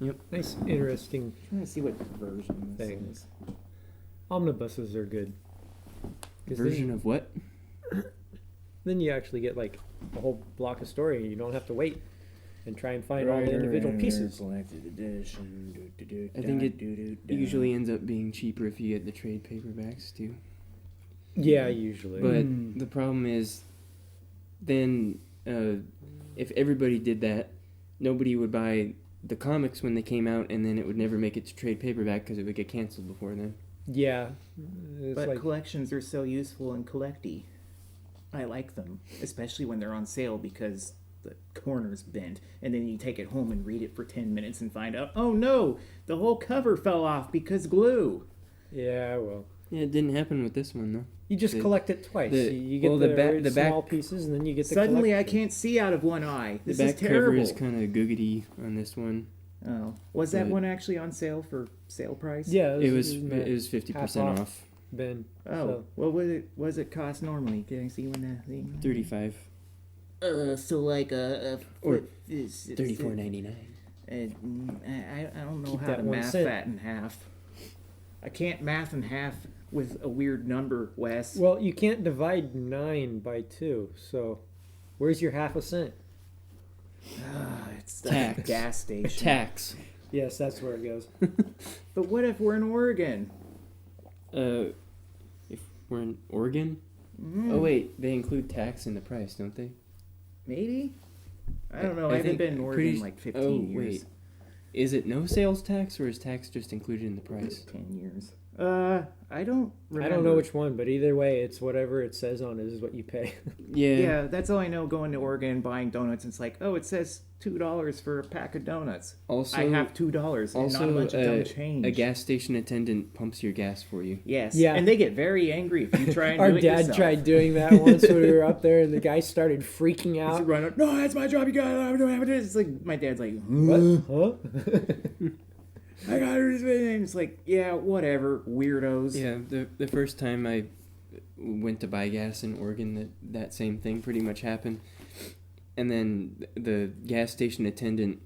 Yep. Nice, interesting I'm trying to see what version this thing. is. Omnibuses are good. 'Cause Version of what? then you actually get like a whole block of story, and you don't have to wait and try and find all the individual pieces. Collected edition. I think it usually ends up being cheaper if you get the trade paperbacks too. Yeah, usually. But the problem is, then if everybody did that, nobody would buy the comics when they came out, and then it would never make it to trade paperback because it would get canceled before then. Yeah. It's But like, collections are so useful and collecty. I like them, especially when they're on sale because the corner's bent, and then you take it home and read it for 10 minutes and find out, oh no, the whole cover fell off because glue. yeah, well. Yeah, it didn't happen with this one though. You just collect it twice. You get the small back pieces, and then you get the Suddenly I collection. can't see out of one eye. This the is back terrible. cover is kind of googity on this one. Oh, was that But- one actually on sale for sale price? Yeah, It was in that 50% half off. bin. Oh, So, what was it cost normally? Can I see when that thing? 35 So like or is 34.99. I don't know Keep how that to 1 math cent. that in half. I can't math in half with a weird number, Wes. well, you can't divide 9 by 2. So, where's your half a cent? It's the Tax. gas station. Tax. Yes, that's where it goes. But what if we're in Oregon? If we're in Oregon. Mm, Oh wait, they include tax in the price, don't they? maybe. I don't know. I, I haven't think been in Oregon pretty- in like 15 oh, years. wait. Is it no sales tax or is tax just included in the price? 10 years. I don't remember. I don't know which one, but either way, it's whatever it says on it is what you pay. Yeah. Yeah, that's all I know. Going to Oregon and buying donuts, it's like, oh, it says $2 for a pack of donuts. Also, I have $2 and not a bunch of dumb change. a gas station attendant pumps your gas for you. Yes. Yeah. And they get very angry if you try and Our do it dad yourself. tried doing that once when we were up there, and the guy started freaking He's out. running. No, that's my job. You got it. I don't have it. It's like my dad's like, What? Huh? I got it. And it's like, yeah, whatever, weirdos. Yeah, the first time I went to buy gas in Oregon, that same thing pretty much happened. And then the gas station attendant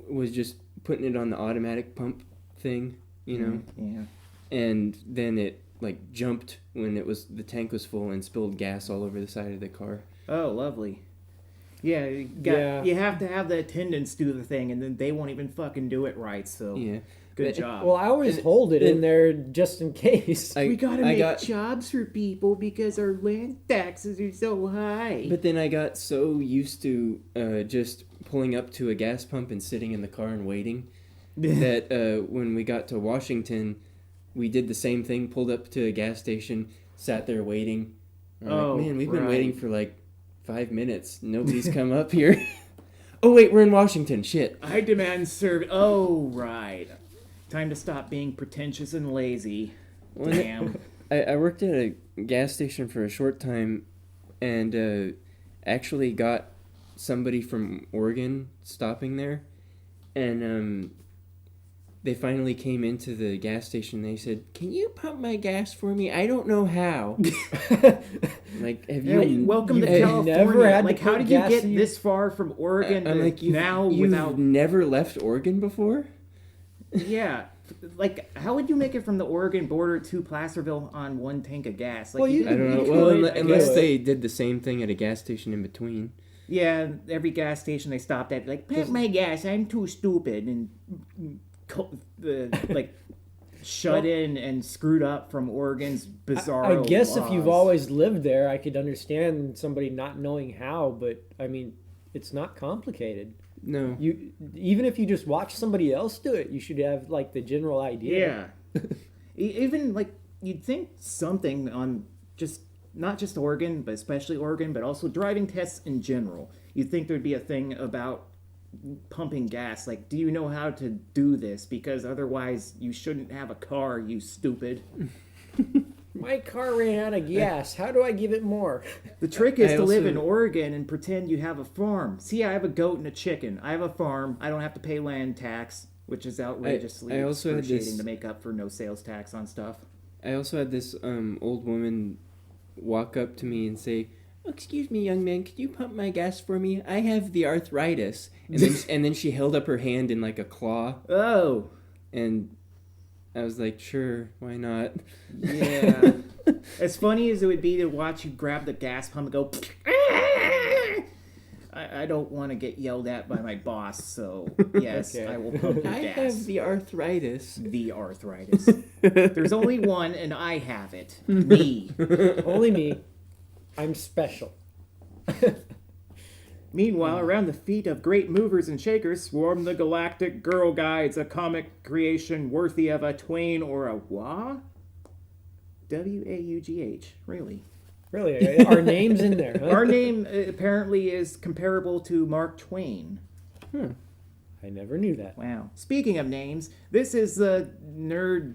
was just putting it on the automatic pump thing, you know? Yeah. And then it like jumped when the tank was full and spilled gas all over the side of the car. Oh, lovely. Yeah, you have to have the attendants do the thing, and then they won't even fucking do it right. So Yeah. good job. Well, I always hold it in there just in case. We gotta make jobs for people because our land taxes are so high. But then I got so used to just pulling up to a gas pump and sitting in the car and waiting that when we got to Washington, we did the same thing, pulled up to a gas station, sat there waiting. Oh, man, we've been right. waiting for like 5 minutes. Nobody's come up here. Oh, wait, we're in Washington. Shit. I demand service. Oh, right. Time to stop being pretentious and lazy. Well, Damn. I worked at a gas station for a short time and actually got somebody from Oregon stopping there. And they finally came into the gas station. They said, "Can you pump my gas for me? I don't know how." Like, have you... Welcome to I've California. never had to Like, how put did you gas get in- this far from Oregon I'm to like, now you've without... never left Oregon before? Yeah. Like, how would you make it from the Oregon border to Placerville on one tank of gas? Like, Well, you- I don't know. You Well, could, I unless guess. they did the same thing at a gas station in between. Yeah, every gas station they stopped at, like, pump my gas, I'm too stupid, and like shut in and screwed up from Oregon's bizarre. I guess if you've laws. always lived there, I could understand somebody not knowing how, but I mean, it's not complicated. No. You even if you just watch somebody else do it, you should have like the general idea. Yeah. Even like you'd think something on just not just Oregon, but especially Oregon, but also driving tests in general. You'd think there'd be a thing about pumping gas. Like, do you know how to do this? Because otherwise you shouldn't have a car, you stupid. My car ran out of gas. How do I give it more? The trick is I to live also- in Oregon and pretend you have a farm. See, I have a goat and a chicken. I have a farm. I don't have to pay land tax, which is outrageously I also had excruciating this- to make up for no sales tax on stuff. I also had this old woman walk up to me and say, excuse me, young man, could you pump my gas for me? I have the arthritis. And then she held up her hand in like a claw. Oh. And I was like, sure, why not? Yeah. As funny as it would be to watch you grab the gas pump and go, I don't want to get yelled at by my boss, so yes, Okay. I will pump your I gas. have the arthritis. The arthritis. There's only one, and I have it. Me. Only me. I'm special. Meanwhile, around the feet of great movers and shakers swarm the galactic girl guides, a comic creation worthy of a Twain or a Wah? W-A-U-G-H. Really? Really? Our name's in there, huh? Our name apparently is comparable to Mark Twain. I never knew that. Wow. Speaking of names, this is the nerd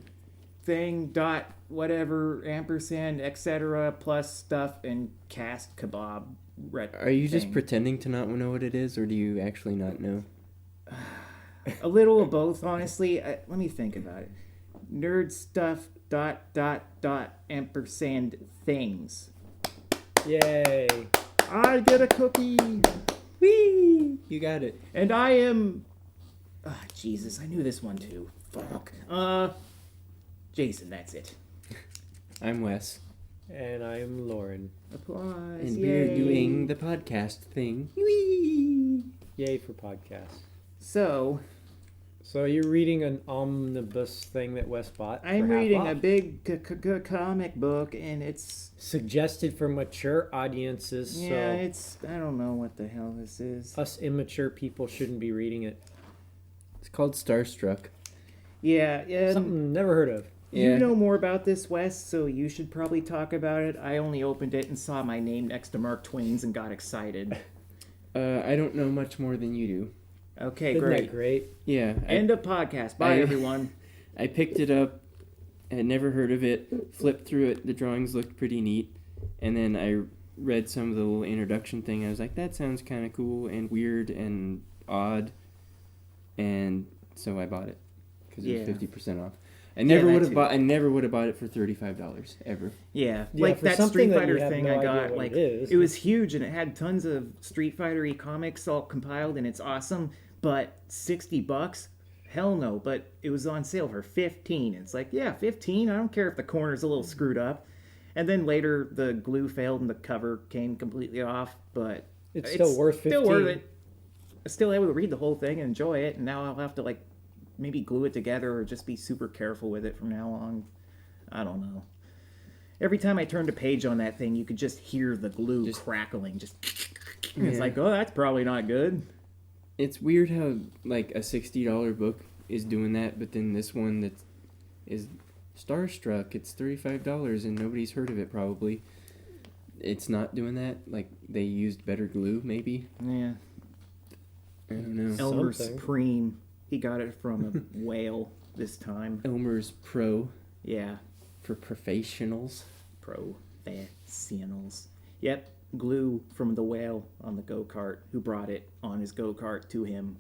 thing dot whatever ampersand etc plus stuff and cast kebab. Are you just thing. pretending to not know what it is, or do you actually not know? A little of both, honestly. Let me think about it. Nerd stuff dot ampersand things. Yay. I get a cookie. Whee! You got it. And I am... Jesus, I knew this one too. Fuck. Jason, that's it. I'm Wes. And I'm Loran. Applause. And Yay. we're doing the podcast thing. Whee! Yay for podcasts. So, So you're reading an omnibus thing that Wes bought. I'm for half reading off. a big comic book, and it's... Suggested for mature audiences, Yeah, so it's... I don't know what the hell this is. us immature people shouldn't be reading it. It's called Starstruck. Yeah, Something never heard of. You Yeah. know more about this, Wes, so you should probably talk about it. I only opened it and saw my name next to Mark Twain's and got excited. I don't know much more than you do. Okay, Isn't great. that great? Yeah. End of podcast. Bye, everyone. I picked it up. Had never heard of it. Flipped through it. The drawings looked pretty neat. And then I read some of the little introduction thing. I was like, that sounds kind of cool and weird and odd. And so I bought it because it was Yeah. 50% off. I never that would have too. bought. I never would have bought it for $35 ever. Yeah, Yeah, like for that something Street that you Fighter have thing no I idea got. what Like it is. it was huge and it had tons of Street Fighter-y comics all compiled and it's awesome. But $60? Hell no. But it was on sale for $15. It's like, yeah, 15. I don't care if the corner's a little screwed up. And then later the glue failed and the cover came completely off. But It's still worth 15. Still worth it. I still able to read the whole thing and enjoy it. And now I'll have to like maybe glue it together or just be super careful with it from now on. I don't know. Every time I turned a page on that thing, you could just hear the glue crackling. Just It's Yeah. like, oh, that's probably not good. It's weird how like a $60 book is doing that, but then this one that is Starstruck, it's $35 and nobody's heard of it probably. It's not doing that. Like they used better glue, maybe. Yeah. I don't know. Elmer Something. Supreme. He got it from a whale this time. Elmer's Pro Yeah. for professionals. Professionals. Yep. Glue from the whale on the go-kart who brought it on his go-kart to him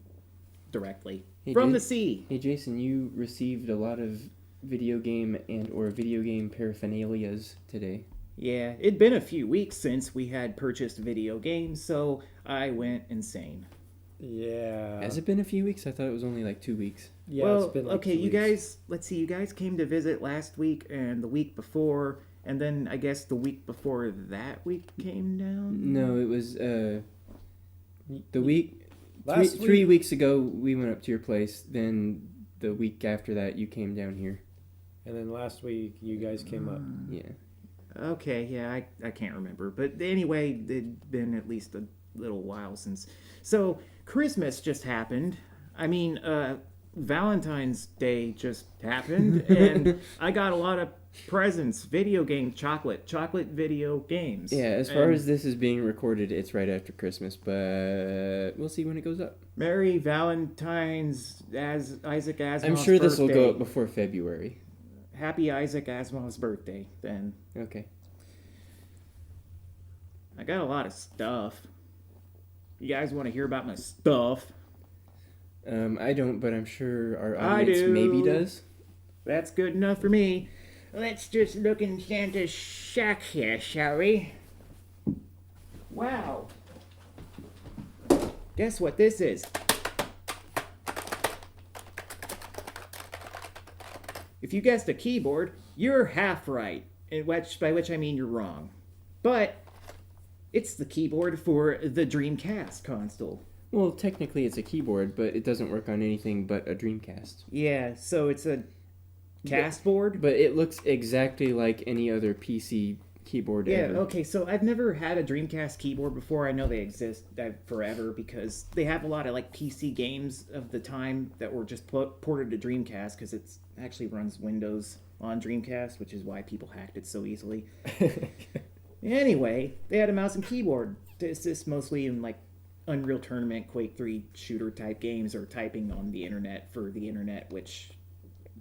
directly Hey, from dude. the sea. Hey Jason, you received a lot of video game and or video game paraphernalias today. Yeah, it'd been a few weeks since we had purchased video games, so I went insane. Yeah. Has it been a few weeks? I thought it was only like 2 weeks. Yeah, well, it's been like okay, 2 you weeks. guys, let's see, you guys came to visit last week and the week before, and then I guess the week before that week came down? No, it was the week Last three weeks ago we went up to your place. Then the week after that you came down here. And then last week you guys came up. Yeah. Okay, yeah, I can't remember. But anyway, it'd been at least a little while since. So, Christmas just happened. I mean, Valentine's Day just happened, and I got a lot of presents, video game, chocolate video games. Yeah, as far And as this is being recorded, it's right after Christmas, but we'll see when it goes up. Merry Valentine's as Isaac Asimov's I'm sure this will go birthday. up before February. Happy Isaac Asimov's birthday, then. Okay. I got a lot of stuff. You guys want to hear about my stuff? I don't, but I'm sure our I audience do. maybe does. That's good enough for me. Let's just look in Santa's shack here, shall we? Wow. Guess what this is? If you guessed a keyboard, you're half right, by which I mean you're wrong. But it's the keyboard for the Dreamcast console. Well, technically it's a keyboard, but it doesn't work on anything but a Dreamcast. Yeah, so it's a cast board. But it looks exactly like any other PC keyboard ever. Yeah, okay, so I've never had a Dreamcast keyboard before. I know they exist forever because they have a lot of like PC games of the time that were just ported to Dreamcast because it actually runs Windows on Dreamcast, which is why people hacked it so easily. Anyway, they had a mouse and keyboard to assist mostly in like Unreal Tournament, Quake 3 shooter type games or typing on the internet for the internet, which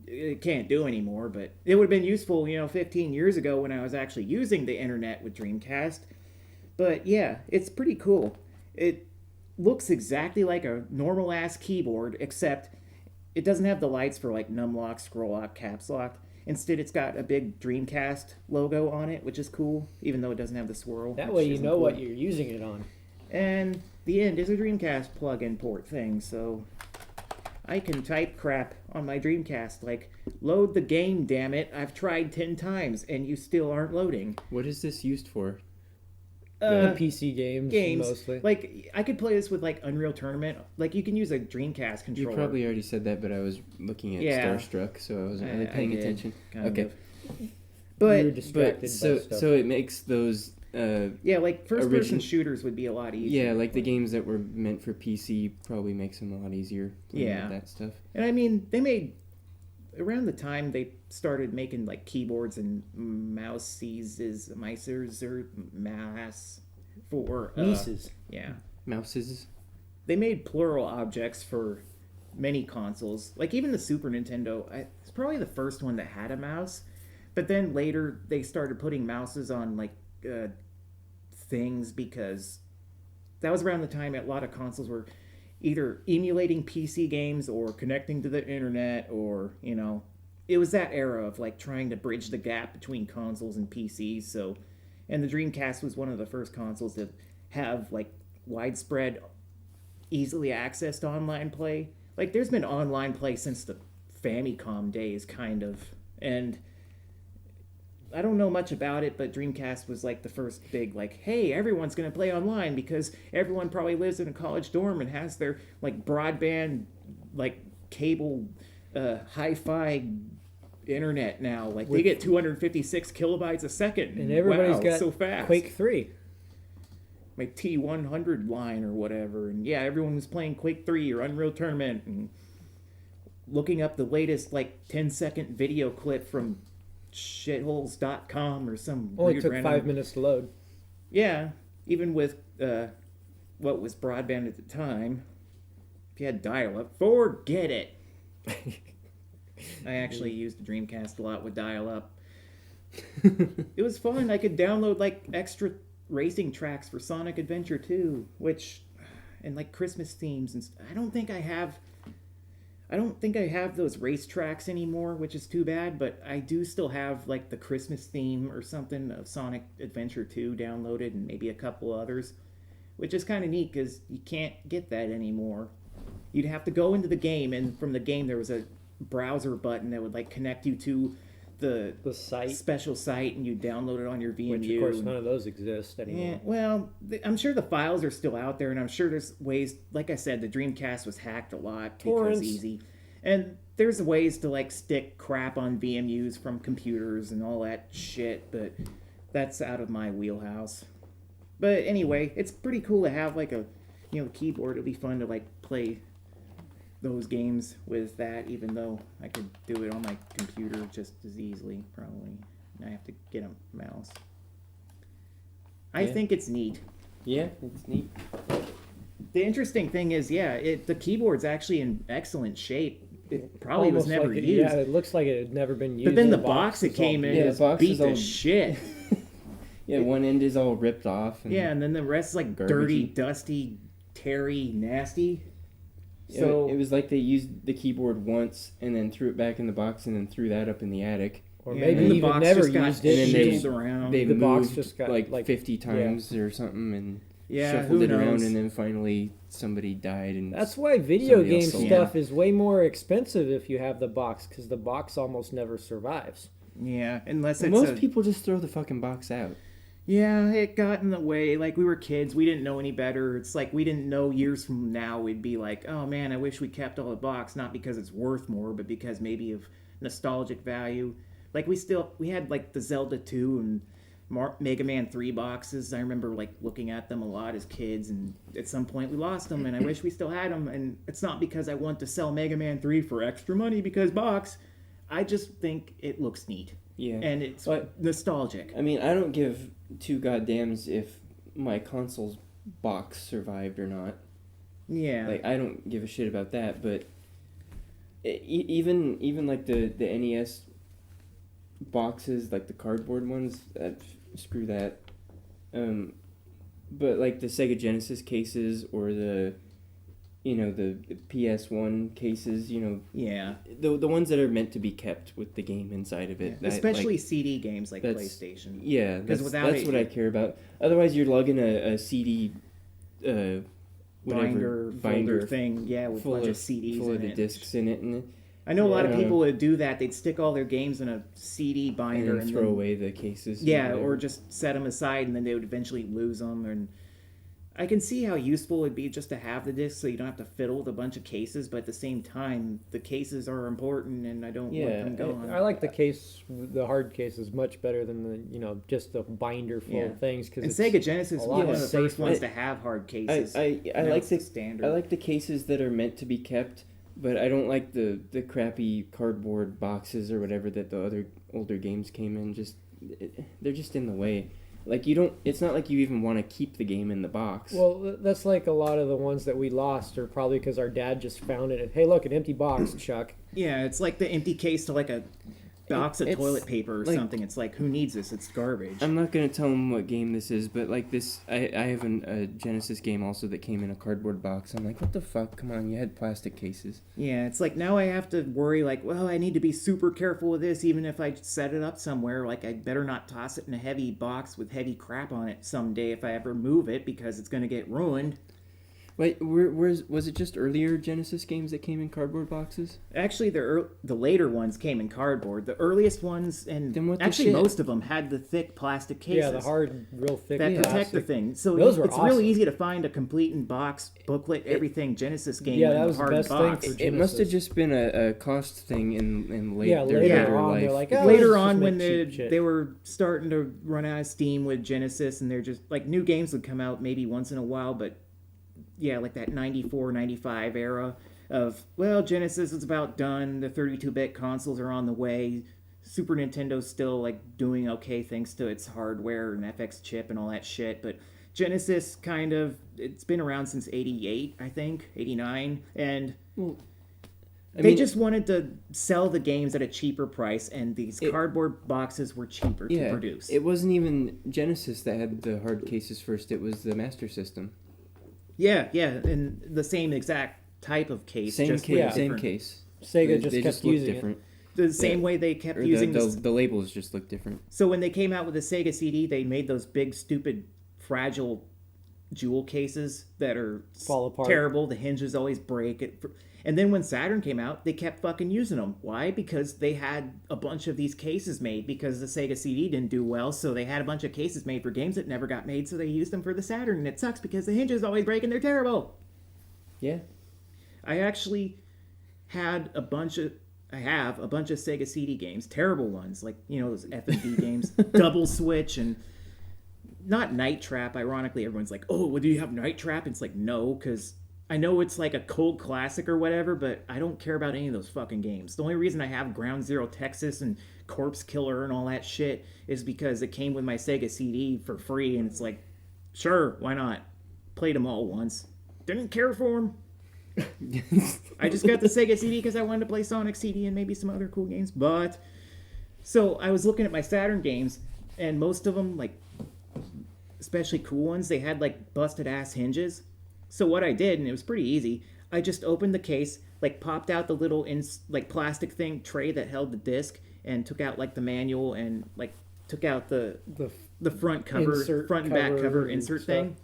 it can't do anymore, but it would have been useful, 15 years ago when I was actually using the internet with Dreamcast. But yeah, it's pretty cool. It looks exactly like a normal ass keyboard, except it doesn't have the lights for like numlock, scroll lock, caps lock. Instead, it's got a big Dreamcast logo on it, which is cool, even though it doesn't have the swirl. That way you know cool. What you're using it on. And the end is a Dreamcast plug-in port thing, so I can type crap on my Dreamcast, like, load the game, damn it, I've tried 10 times, and you still aren't loading. What is this used for? PC games, mostly. Like, I could play this with, like, Unreal Tournament. Like, you can use a Dreamcast controller. You probably already said that, but I was looking at Starstruck, so I wasn't really paying attention. Okay. But, you were distracted by stuff. So it makes those... like first-person shooters would be a lot easier. Yeah, like the games that were meant for PC probably makes them a lot easier. Yeah, that stuff. And I mean, they made around the time they started making like keyboards and mouses or mass for Mises. Yeah, mouses. They made plural objects for many consoles. Like even the Super Nintendo, it's probably the first one that had a mouse. But then later they started putting mouses on like things because that was around the time a lot of consoles were either emulating PC games or connecting to the internet or, it was that era of like trying to bridge the gap between consoles and PCs. So, and the Dreamcast was one of the first consoles to have like widespread, easily accessed online play. Like there's been online play since the Famicom days, kind of. And I don't know much about it, but Dreamcast was like the first big, like, hey, everyone's going to play online because everyone probably lives in a college dorm and has their, like, broadband, like, cable, hi-fi internet now. Like, they get 256 kilobytes a second. And everybody's got so fast. Quake 3. My T100 line or whatever. And, yeah, everyone was playing Quake 3 or Unreal Tournament and looking up the latest, like, 10-second video clip from shitholes.com or some only took 5 minutes to load. Yeah, even with what was broadband at the time, if you had dial-up, forget it. I actually used the Dreamcast a lot with dial-up. It was fun. I could download like extra racing tracks for Sonic Adventure 2, and like Christmas themes, and I don't think I have those race tracks anymore, which is too bad, but I do still have like the Christmas theme or something of Sonic Adventure 2 downloaded and maybe a couple others, which is kind of neat because you can't get that anymore. You'd have to go into the game, and from the game there was a browser button that would like connect you to the site, special site, and you download it on your VMU. Which of course none of those exist anymore. Yeah, well, I'm sure the files are still out there, and I'm sure there's ways. Like I said, the Dreamcast was hacked a lot because easy, and there's ways to like stick crap on VMUs from computers and all that shit. But that's out of my wheelhouse. But anyway, it's pretty cool to have like a keyboard. It'll be fun to like play those games with that, even though I could do it on my computer just as easily, probably. I have to get a mouse. I think it's neat. Yeah, it's neat. The interesting thing is, the keyboard's actually in excellent shape. It probably was never used. Yeah, it looks like it had never been used. But then the box it came in is beat to shit. Yeah, one end is all ripped off. And then the rest is like garbagey. Dirty, dusty, terry, nasty. Yeah, So it was like they used the keyboard once and then threw it back in the box and then threw that up in the attic. Or Yeah, maybe and the even box never just got used it. And then shizzled around. They The box moved just got, like like 50 times or something and shuffled who it around, knows? and then finally somebody died. And That's why video somebody else game sold it. stuff is way more expensive if you have the box, because the box almost never survives. Yeah, unless Well, it's most people just throw the fucking box out. Yeah, it got in the way. Like, we were kids. We didn't know any better. It's like we didn't know years from now we'd be like, oh man, I wish we kept all the box. Not because it's worth more, but because maybe of nostalgic value. Like, we had like the Zelda 2 and Mega Man 3 boxes. I remember like looking at them a lot as kids, and at some point we lost them, and I wish we still had them. And it's not because I want to sell Mega Man 3 for extra money because box. I just think it looks neat. Yeah. And it's But- nostalgic. I mean, I don't give two goddamns if my console's box survived or not. Yeah. Like, I don't give a shit about that, but even like the NES boxes, like the cardboard ones, screw that. But like the Sega Genesis cases or the PS1 cases, Yeah. the ones that are meant to be kept with the game inside of it. Especially CD games like that's- PlayStation. Yeah, 'Cause that's, without that's it, what I care about. Otherwise, you're lugging a CD Binder, folder thing, yeah, with a bunch of CDs full in of the it. discs in it, and I know a lot of Yeah. people would do that. They'd stick all their games in a CD binder then and throw then, away the cases. yeah, whatever. or just set them aside, and then they would eventually lose them. And I can see how useful it'd be just to have the disc, so you don't have to fiddle with a bunch of cases. But at the same time, the cases are important, and I don't Yeah, want them gone. I like the hard cases much better than just the binder full Yeah. of things. Cause And it's Sega Genesis a was lot one of of the safe first ones ones. to have hard cases. I Now like it's the standard. I like the cases that are meant to be kept, but I don't like the crappy cardboard boxes or whatever that the other older games came in. They're just in the way. Like, you don't. It's not like you even want to keep the game in the box. Well, that's like a lot of the ones that we lost are probably because our dad just found it. And, hey, look, an empty box, Chuck. Yeah, it's like the empty case to like a box of It's toilet paper or like- something. It's like, who needs this? It's garbage. I'm not gonna tell them what game this is, but like this, I have a Genesis game also that came in a cardboard box. I'm like, what the fuck? Come on, you had plastic cases. Yeah, it's like now I have to worry, like, well, I need to be super careful with this, even if I set it up somewhere. Like, I better not toss it in a heavy box with heavy crap on it someday if I ever move it, because it's going to get ruined. Wait, was it just earlier Genesis games that came in cardboard boxes? Actually, the later ones came in cardboard. The earliest ones, and Then what the actually shit? most of them, had the thick plastic cases. Yeah, the hard, real thick that protect plastic. the thing. So Those were it's awesome. really easy to find a complete in box booklet, everything Genesis game Yeah, in that a was the hard best thing box. for It must have Genesis. just been a cost thing in Yeah, later later on, life. they're like, oh, let's Later just on, make when cheap shit. they were starting to run out of steam with Genesis, and they're just like, new games would come out maybe once in a while, but yeah, like that 94, 95 era of, well, Genesis is about done, the 32-bit consoles are on the way, Super Nintendo's still like doing okay thanks to its hardware and FX chip and all that shit, but Genesis kind of, it's been around since 88, I think, 89, and they just wanted to sell the games at a cheaper price, and these cardboard boxes were cheaper to produce. It wasn't even Genesis that had the hard cases first. It was the Master System. Yeah, and the same exact type of case. Same just case. with Same different- case. Sega just they kept look using different. The same way they kept Or using the labels just look different. So when they came out with the Sega CD, they made those big, stupid, fragile jewel cases that are Fall apart. terrible. The hinges always break. And then when Saturn came out, they kept fucking using them. Why? Because they had a bunch of these cases made because the Sega CD didn't do well. So they had a bunch of cases made for games that never got made. So they used them for the Saturn. And it sucks because the hinges always break and they're terrible. Yeah. I actually had a bunch of... I have a bunch of Sega CD games, terrible ones, like, those F&B games, Double Switch, and not Night Trap. Ironically, everyone's like, oh, well, do you have Night Trap? And it's like, no, because I know it's like a cold classic or whatever, but I don't care about any of those fucking games. The only reason I have Ground Zero Texas and Corpse Killer and all that shit is because it came with my Sega CD for free, and it's like, sure, why not? Played them all once. Didn't care for them. I just got the Sega CD because I wanted to play Sonic CD and maybe some other cool games. But so I was looking at my Saturn games, and most of them, like especially cool ones, they had like busted ass hinges. So what I did, and it was pretty easy, I just opened the case, like popped out the little like plastic thing tray that held the disc, and took out like the manual and like took out the front cover, Insert front and back cover and insert stuff. thing,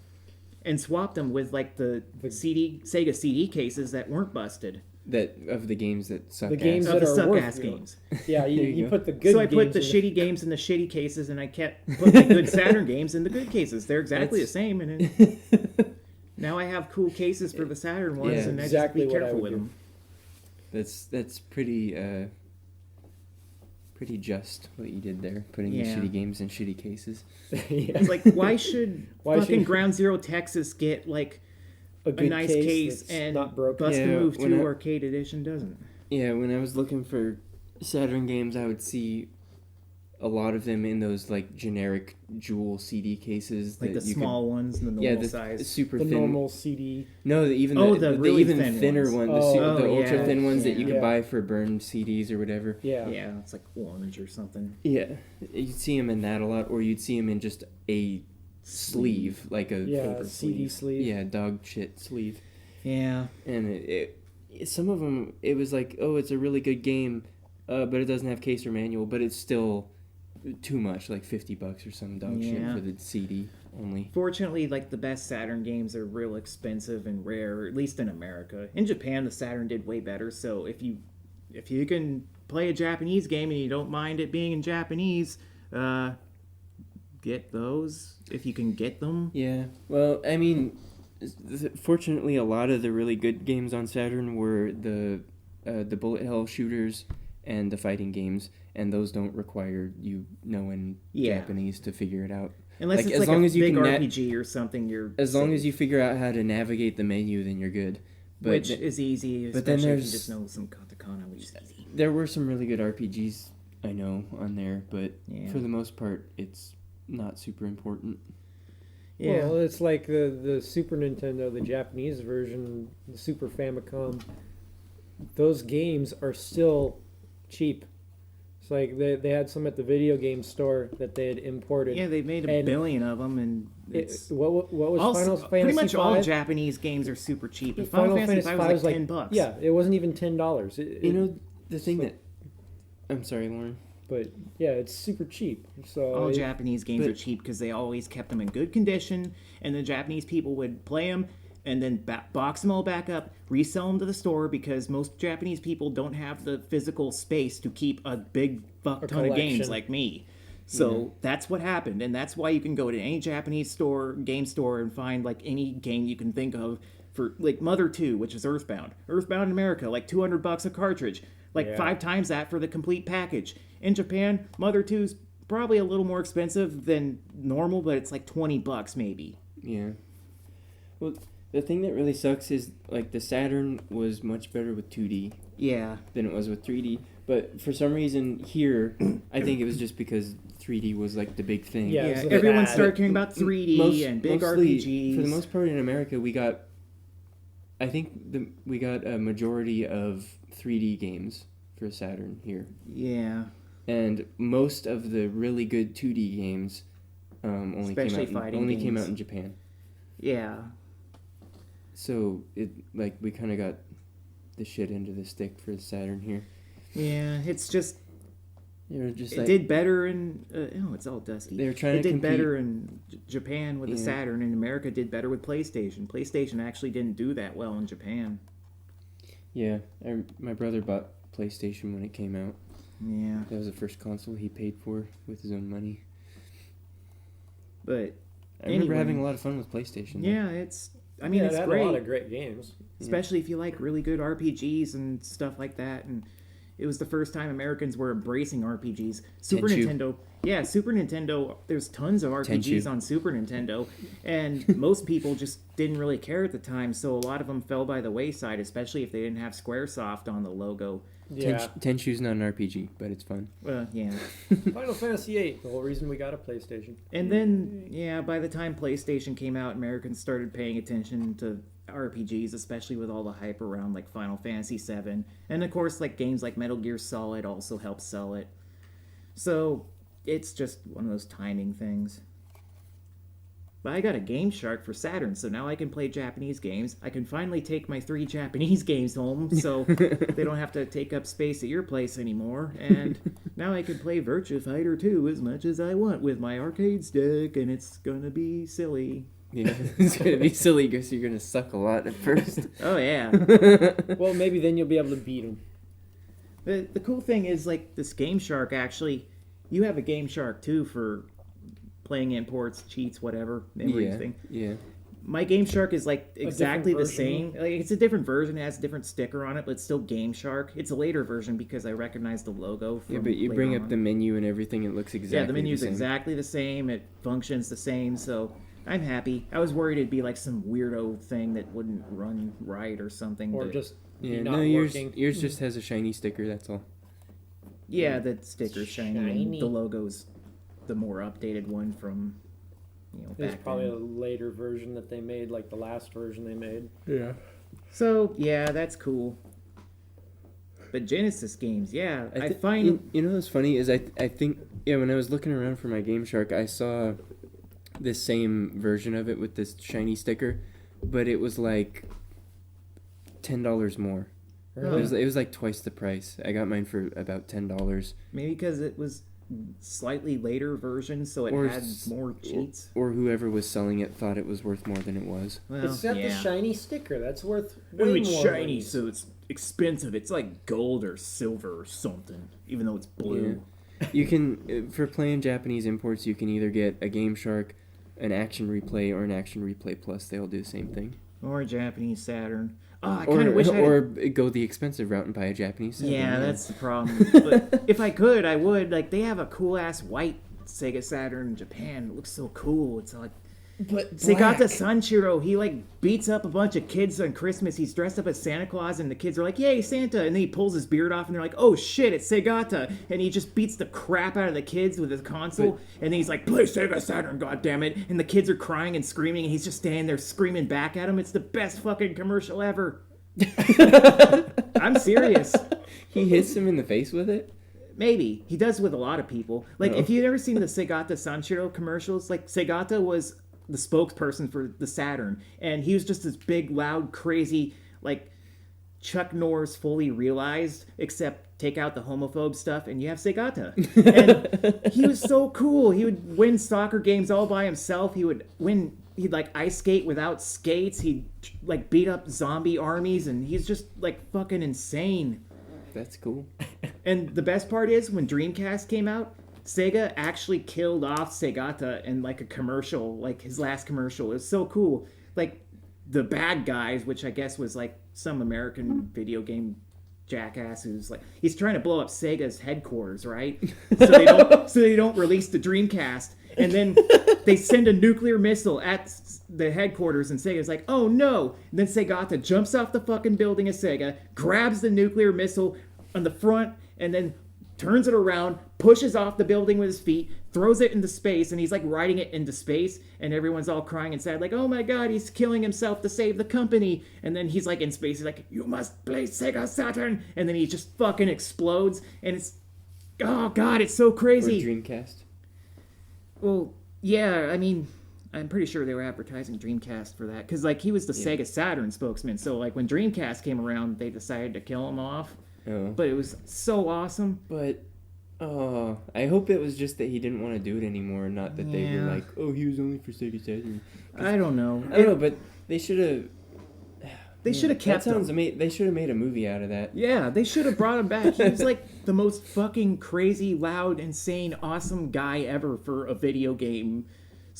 and swapped them with like the Sega CD cases that weren't busted. That of the games that suck. The games Of that the are suck worth ass it. games. Yeah, There you, you you go. put the good So I games put the in shitty games in the shitty cases, and I kept put the good Saturn games in the good cases. They're exactly the same, and now I have cool cases for the Saturn ones, Yeah, and I exactly just be what I careful would with do. them. That's pretty just what you did there, putting the Yeah. shitty games in shitty cases. Yeah. It's like, why should Why fucking should- Ground Zero Texas get like a good nice case that's and not broken. Bust a Yeah, Move when 2 I- Arcade Edition doesn't? Yeah, when I was looking for Saturn games, I would see a lot of them in those like generic jewel CD cases, Like the that you small ones and the could, normal the size. super The thin. normal CD. No, even Oh, the the really even thin thinner ones. one, Oh, the yeah, ultra thin ones that you yeah. could buy for burned CDs or whatever. Yeah. Yeah, it's like orange or something. Yeah, you'd see them in that a lot, or you'd see them in just a sleeve, like a Yeah, Paper CD sleeve. yeah, dog shit sleeve. Yeah. And some of them, it was like, oh, it's a really good game, but it doesn't have case or manual, but it's still too much, like $50 or some dog shit Yeah. for the CD only. Fortunately, like the best Saturn games are real expensive and rare, at least in America. In Japan, the Saturn did way better. So if you can play a Japanese game and you don't mind it being in Japanese, get those if you can get them. Yeah, well, I mean, fortunately, a lot of the really good games on Saturn were the bullet hell shooters and the fighting games, and those don't require you knowing Yeah. Japanese to figure it out. Unless Like, it's as like long a as you big can RPG or something, you're As long safe. as you figure out how to navigate the menu, then you're good. But Which is easy, but then especially if you there's- just know some katakana, which is easy. there were some really good RPGs, I know, on there, but Yeah. for the most part, it's not super important. Yeah. Well, it's like the Super Nintendo, the Japanese version, the Super Famicom. Those games are still cheap. It's like they had some at the video game store that they had imported. Yeah, they made a And billion of them, and What was also, Final Fantasy pretty much all 5? Japanese games are super cheap. And Final Final Fantasy 5 was was like $10. Yeah, it wasn't even $10. You know, the thing that... I'm sorry, Lauren. But yeah, it's super cheap. So All it- Japanese games but- are cheap because they always kept them in good condition, and the Japanese people would play them and then box them all back up, resell them to the store because most Japanese people don't have the physical space to keep a big fuck ton of games collection. like me. So that's what happened, and that's why you can go to any Japanese store, game store, and find like any game you can think of for like Mother 2, which is Earthbound. Earthbound in America, like $200 a cartridge, like Yeah. 5 times that for the complete package. In Japan, Mother 2's probably a little more expensive than normal, but it's like $20 maybe. Yeah. Well, the thing that really sucks is, like, the Saturn was much better with 2D Yeah. than it was with 3D. But for some reason here, I think it was just because 3D was, like, the big thing. Yeah, Yeah, so everyone that- started caring about 3D and big mostly, RPGs. For the most part in America, we got... I think we got a majority of 3D games for Saturn here. Yeah. And most of the really good 2D games only Especially came out fighting only came games. out in Japan. Yeah. So we kind of got the shit into the stick for the Saturn here. Yeah, it's just They were just it like, did better in it's all dusty. They were trying it to did compete. better in Japan with the Yeah. Saturn, and America did better with PlayStation. PlayStation actually didn't do that well in Japan. Yeah, my brother bought PlayStation when it came out. Yeah. That was the first console he paid for with his own money. But I remember Anyway. having a lot of fun with PlayStation. though. yeah, I mean yeah, it's it had great. a lot of great games. Especially if you like really good RPGs and stuff like that. And it was the first time Americans were embracing RPGs. Super Tenchu. Nintendo, there's tons of RPGs Tenchu. on Super Nintendo, and most people just didn't really care at the time, so a lot of them fell by the wayside, especially if they didn't have Squaresoft on the logo. Yeah. Tenchu's not an RPG, but it's fun. Yeah. Final Fantasy VIII, the whole reason we got a PlayStation. And then, by the time PlayStation came out, Americans started paying attention to RPGs, especially with all the hype around like Final Fantasy VII. And of course, like games like Metal Gear Solid also helped sell it. So it's just one of those timing things. but I got a Game Shark for Saturn, so now I can play Japanese games. I can finally take my 3 Japanese games home, so they don't have to take up space at your place anymore. And now I can play Virtua Fighter 2 as much as I want with my arcade stick, and it's gonna be silly. Yeah, it's gonna be silly because you're gonna suck a lot at first. Oh yeah. Well, maybe then you'll be able to beat him. The cool thing is, like, this Game Shark, actually, you have a Game Shark too for playing imports, cheats, whatever, memories thing. Yeah. My Game Shark is like exactly the version? same. Like, it's a different version. It has a different sticker on it, but it's still Game Shark. It's a later version because I recognize the logo. From Yeah, but you later bring up on. the menu and everything. It looks exactly. Yeah, the menu's the same. exactly the same. It functions the same. So I'm happy. I was worried it'd be like some weirdo thing that wouldn't run right or something. Or but just Yeah, not no, yours working. just has a shiny sticker. That's all. yeah, the sticker's shiny. And Shiny. the logo's the more updated one from There's back probably then. a later version that they made, like the last version they made. Yeah. So yeah, that's cool. But Genesis games, yeah, I find you know what's funny is I think when I was looking around for my Game Shark, I saw this same version of it with this shiny sticker, but it was like $10 more. Really? It was like twice the price. I got mine for about $10. maybe because it was slightly later version, so it Or had s- more cheats. Or whoever was selling it thought it was worth more than it was. Well, It's got yeah. the shiny sticker. That's worth Ooh, way it's more shiny, money. so it's expensive. It's like gold or silver or something, even though it's blue. You can for playing Japanese imports, you can either get a Game Shark, an Action Replay, or an Action Replay Plus. They all do the same thing. Or a Japanese Saturn. Oh, I kind of wish I or go the expensive route and buy a Japanese Saturn. Yeah, that's the problem. But if I could, I would. Like, they have a cool ass white Sega Saturn in Japan. It looks so cool. It's like But Segata Sanshiro, he like beats up a bunch of kids on Christmas. He's dressed up as Santa Claus, and the kids are like, "Yay, Santa!" And then he pulls his beard off, and they're like, "Oh shit, it's Segata!" And he just beats the crap out of the kids with his console, and then he's like, "Play Sega Saturn, goddammit!" And the kids are crying and screaming, and he's just standing there screaming back at him. It's the best fucking commercial ever. I'm serious. He hits him in the face with it. Maybe. He does with a lot of people. Like, if you've ever seen the Segata Sanshiro commercials, like, Segata was the spokesperson for the Saturn, and he was just this big, loud, crazy, like, Chuck Norris fully realized, except take out the homophobe stuff, and you have Segata. And he was so cool. He would win soccer games all by himself. He'd, like, ice skate without skates. He'd, like, beat up zombie armies, and he's just, like, fucking insane. That's cool. And the best part is, when Dreamcast came out, Sega actually killed off Segata in, like, a commercial, like, his last commercial. It was so cool. Like, the bad guys, which I guess was, like, some American video game jackass who's, like, he's trying to blow up Sega's headquarters, right? So they don't release the Dreamcast. And then they send a nuclear missile at the headquarters, and Sega's like, "Oh no!" And then Segata jumps off the fucking building of Sega, grabs the nuclear missile on the front, and then turns it around, pushes off the building with his feet, throws it into space, and he's like riding it into space, and everyone's all crying and sad, like, "Oh my god, he's killing himself to save the company." And then he's like in space, he's like, "You must play Sega Saturn," and then he just fucking explodes, and it's, oh god, it's so Or crazy. Dreamcast. Well, yeah, I mean, I'm pretty sure they were advertising Dreamcast for that, because, like, he was the Sega Saturn spokesman, so, like, when Dreamcast came around, they decided to kill him off, Oh. but it was so awesome. But, oh, I hope it was just that he didn't want to do it anymore, not that they were Yeah. like, "Oh, he was only for Sega Saturn." I don't know. I don't know, but they should have. They should have kept him. They should have made a movie out of that. Yeah, they should have brought him back. He was, like, the most fucking crazy, loud, insane, awesome guy ever for a video game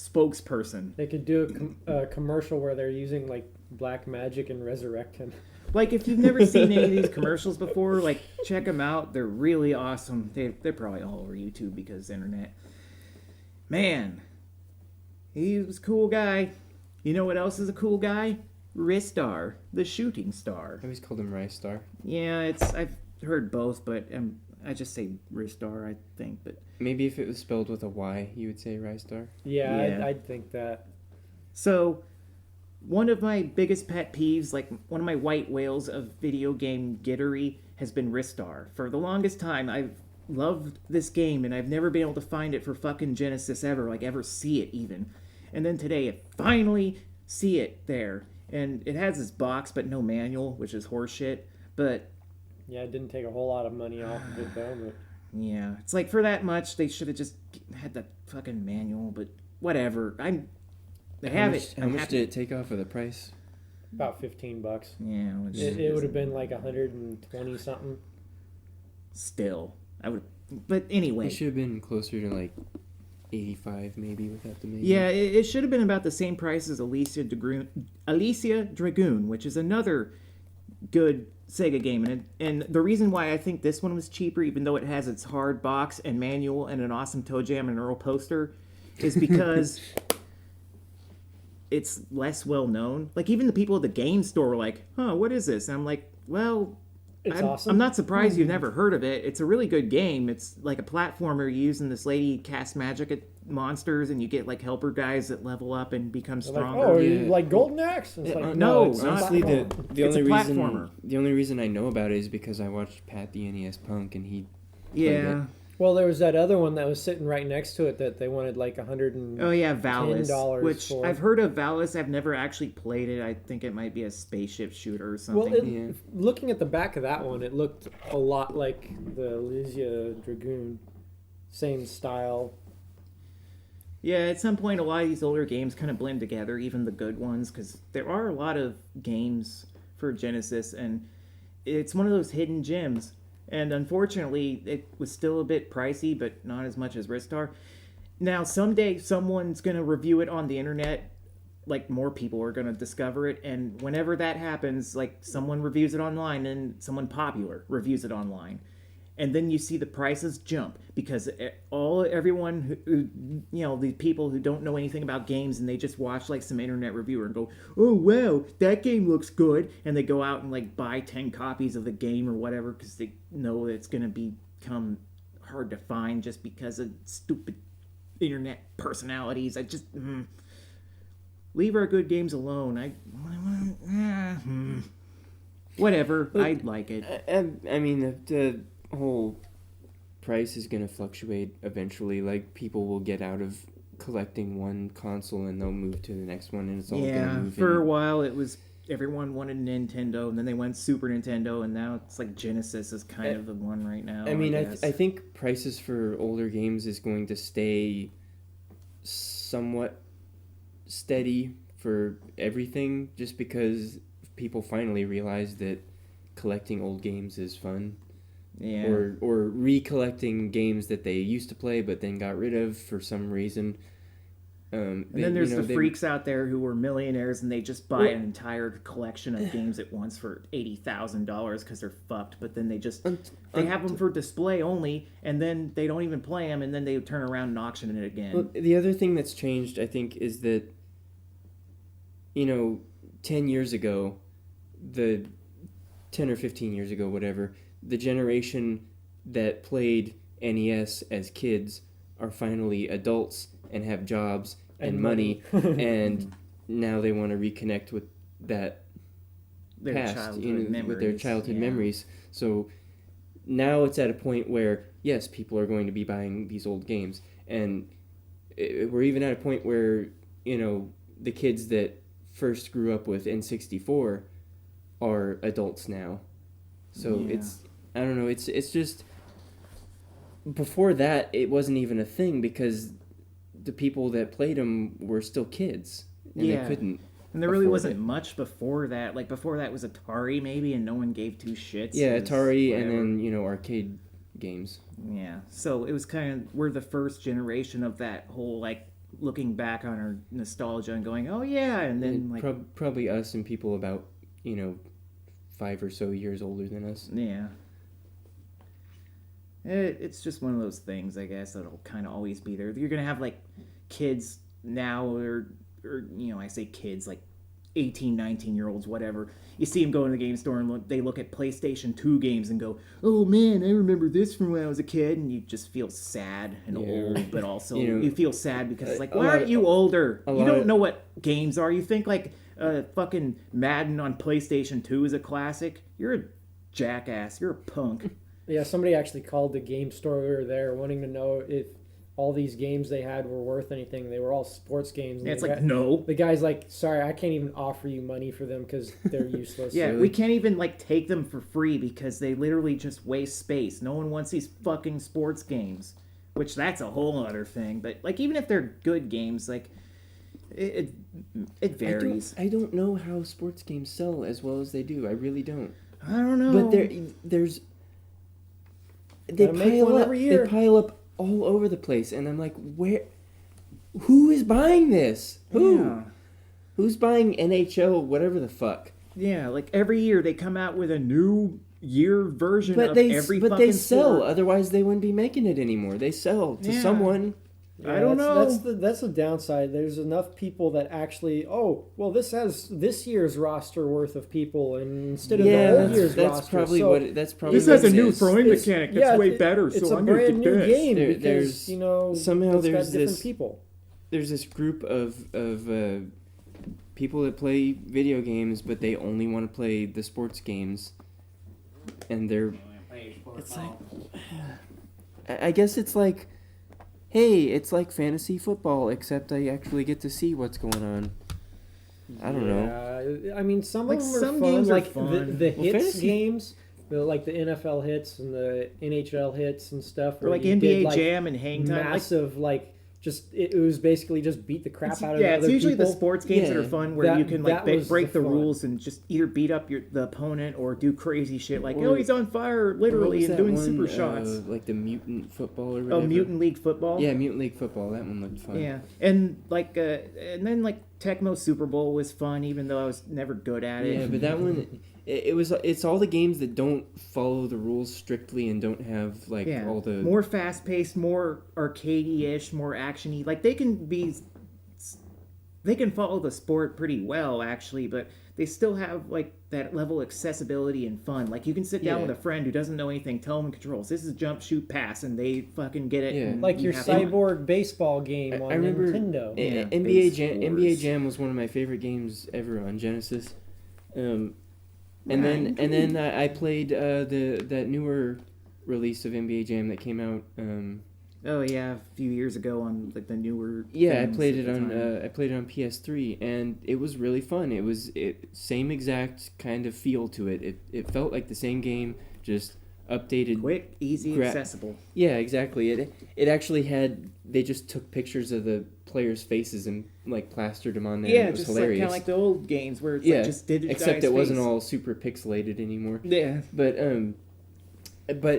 spokesperson. They could do a commercial where they're using like black magic and resurrect him. Like, if you've never seen any of these commercials before, like, check them out. They're really awesome. They're probably all over YouTube because internet. Man, he was a cool guy. You know what else is a cool guy? Ristar, the shooting star. I always called him Rice Star. Yeah, I've heard both, but I just say Ristar, I think. But Maybe if it was spelled with a Y, you would say Rice Star. Yeah, Yeah. I'd think that. so, one of my biggest pet peeves, like one of my white whales of video game gittery, has been Ristar. For the longest time, I've loved this game, and I've never been able to find it for fucking Genesis ever, like ever see it even. And then today, I finally see it there. And it has this box, but no manual, which is horseshit. But Yeah, it didn't take a whole lot of money off of it though. But yeah, it's like for that much, they should have just had the fucking manual. But whatever. They have it. How much did it take off of the price? about $15. Yeah, which It would have been like 120 something. still. I would. But anyway. It should have been closer to like 85 maybe without the manual. Yeah, it should have been about the same price as Alicia Dragoon, which is another good Sega game. And the reason why I think this one was cheaper, even though it has its hard box and manual and an awesome Toe Jam and Earl poster, is because it's less well known. Like, even the people at the game store were like, huh, what is this? And I'm like, well, It's I'm, awesome. I'm not surprised you've never heard of it. It's a really good game. It's like a platformer using this lady cast magic at monsters, and you get like helper guys that level up and become They're like, stronger. oh, Yeah. you like Golden Axe? And it's like, no, it's Honestly, a the platform. the It's a only platformer. reason I know about it is because I watched Pat the NES Punk and he Yeah. Well, there was that other one that was sitting right next to it that they wanted like $100. Oh yeah, Valis, $10 which for. I've heard of. Valis, I've never actually played it. I think it might be a spaceship shooter or something. Well, Yeah. looking at the back of that one, it looked a lot like the Alicia Dragoon. Same style. Yeah, at some point, a lot of these older games kind of blend together, even the good ones, because there are a lot of games for Genesis, and it's one of those hidden gems. And unfortunately, it was still a bit pricey, but not as much as Ristar. Now, someday, someone's going to review it on the internet. Like, more people are going to discover it, and whenever that happens, like, someone reviews it online, and someone popular reviews it online. And then you see the prices jump because everyone who the people who don't know anything about games and they just watch like some internet reviewer and go, oh wow, that game looks good, and they go out and like buy 10 copies of the game or whatever because they know that it's going to become hard to find just because of stupid internet personalities. I just leave our good games alone. Whatever. I like it. I mean the whole price is going to fluctuate eventually. Like, people will get out of collecting one console and they'll move to the next one, and it's all going to move for a in. while it was everyone wanted Nintendo, and then they went Super Nintendo, and now it's like Genesis is kind of the one right now. I mean, guess. I think prices for older games is going to stay somewhat steady for everything, just because people finally realize that collecting old games is fun. Yeah. Or recollecting games that they used to play but then got rid of for some reason. And then there's the freaks out there who were millionaires and they just buy an entire collection of games at once for $80,000 because they're fucked. But then they just they have them for display only, and then they don't even play them, and then they turn around and auction it again. Well, the other thing that's changed, I think, is that 10 years ago, 10 or 15 years ago, whatever, the generation that played NES as kids are finally adults and have jobs and money, and now they want to reconnect with that Their past, childhood memories. with their childhood yeah. memories. So now it's at a point where, yes, people are going to be buying these old games, and we're even at a point where, the kids that first grew up with N64 are adults now. So Yeah. I don't know, it's just, before that, it wasn't even a thing because the people that played them were still kids, and Yeah. they couldn't. And there really afford wasn't it. much before that. Like, before that was Atari, maybe, and no one gave two shits. Yeah, It was Atari, and whatever. then, arcade games. Yeah, so it was kind of, we're the first generation of that whole, like, looking back on our nostalgia and going, oh yeah, and then, like... Probably us and people about, 5 or so years older than us. Yeah. It's just one of those things, I guess, that'll kind of always be there. You're going to have, like, kids now, or I say kids, like 18, 19-year-olds, whatever. You see them go in the game store and they look at PlayStation 2 games and go, oh man, I remember this from when I was a kid, and you just feel sad and old, but also you feel sad because it's like, why aren't you older? You don't know what games are. You think, like, fucking Madden on PlayStation 2 is a classic? You're a jackass. You're a punk. Yeah, somebody actually called the game store we were there wanting to know if all these games they had were worth anything. They were all sports games. And Yeah, it's the like, guy- no. The guy's like, sorry, I can't even offer you money for them because they're useless. Yeah, Really? we can't even like take them for free because they literally just waste space. No one wants these fucking sports games, which that's a whole other thing. But like, even if they're good games, like it varies. I don't know how sports games sell as well as they do. I really don't. I don't know. But there's they Gotta make pile one up. every They year. pile up all over the place, and I'm like, where? Who is buying this? Who? Yeah. Who's buying NHL? Whatever the fuck. Yeah, like every year they come out with a new year version But of they every but fucking they sell. sport. Otherwise, they wouldn't be making it anymore. They sell to Yeah. someone. I don't know. That's the downside. There's enough people that actually, this has this year's roster worth of people, and instead of Yeah, the old year's that's roster. probably so what. That's probably This what has a it new is. throwing it's- mechanic that's way better, It's so a I'm gonna brand get new this. game There- because there's- somehow it's got there's different this- people. There's this group of people that play video games, but they only want to play the sports games, and they're. It's like, I guess it's like, hey, it's like fantasy football, except I actually get to see what's going on. I don't know. Yeah, I mean, some Like, of them are some fun. games are like fun. the Well, hits fantasy- games, like the NFL hits and the NHL hits and stuff. Or where like you NBA did, like, Jam and Hang Time. Like, massive, just it was basically just beat the crap out of yeah, the it's other usually people. the sports games that are Yeah. fun where you can like That was break the the fun. rules and just either beat up the opponent or do crazy shit like, Or- oh, he's on fire What literally was and that doing one, super shots. like the mutant football or whatever. Oh, Mutant League Football. Yeah, Mutant League Football. That one looked fun. Yeah, and like, and then like Tecmo Super Bowl was fun, even though I was never good at it. Yeah, but that one, it's all the games that don't follow the rules strictly and don't have like yeah, all the more fast paced, more arcadey-ish, more actiony. Like they can follow the sport pretty well actually, but they still have like that level of accessibility and fun. Like you can sit down Yeah. with a friend who doesn't know anything, tell them controls. This is jump, shoot, pass, and they fucking get it. Yeah. and Like you your have fun. cyborg baseball game on I remember Nintendo. Yeah, NBA Base Jam. Wars. NBA Jam was one of my favorite games ever on Genesis. And then I played that newer release of NBA Jam that came out. Oh yeah, a few years ago on like the newer. Yeah, I things played at it the on time. PS3, and it was really fun. It was same exact kind of feel to it. It felt like the same game, just updated. Quick, easy, Gra- accessible. Yeah, exactly. It actually had. They just took pictures of the players' faces and like plastered them on there. Yeah, and it was just like hilarious. kind of like the old games where it's Yeah, like just digitized except it wasn't face. all super pixelated anymore. Yeah. But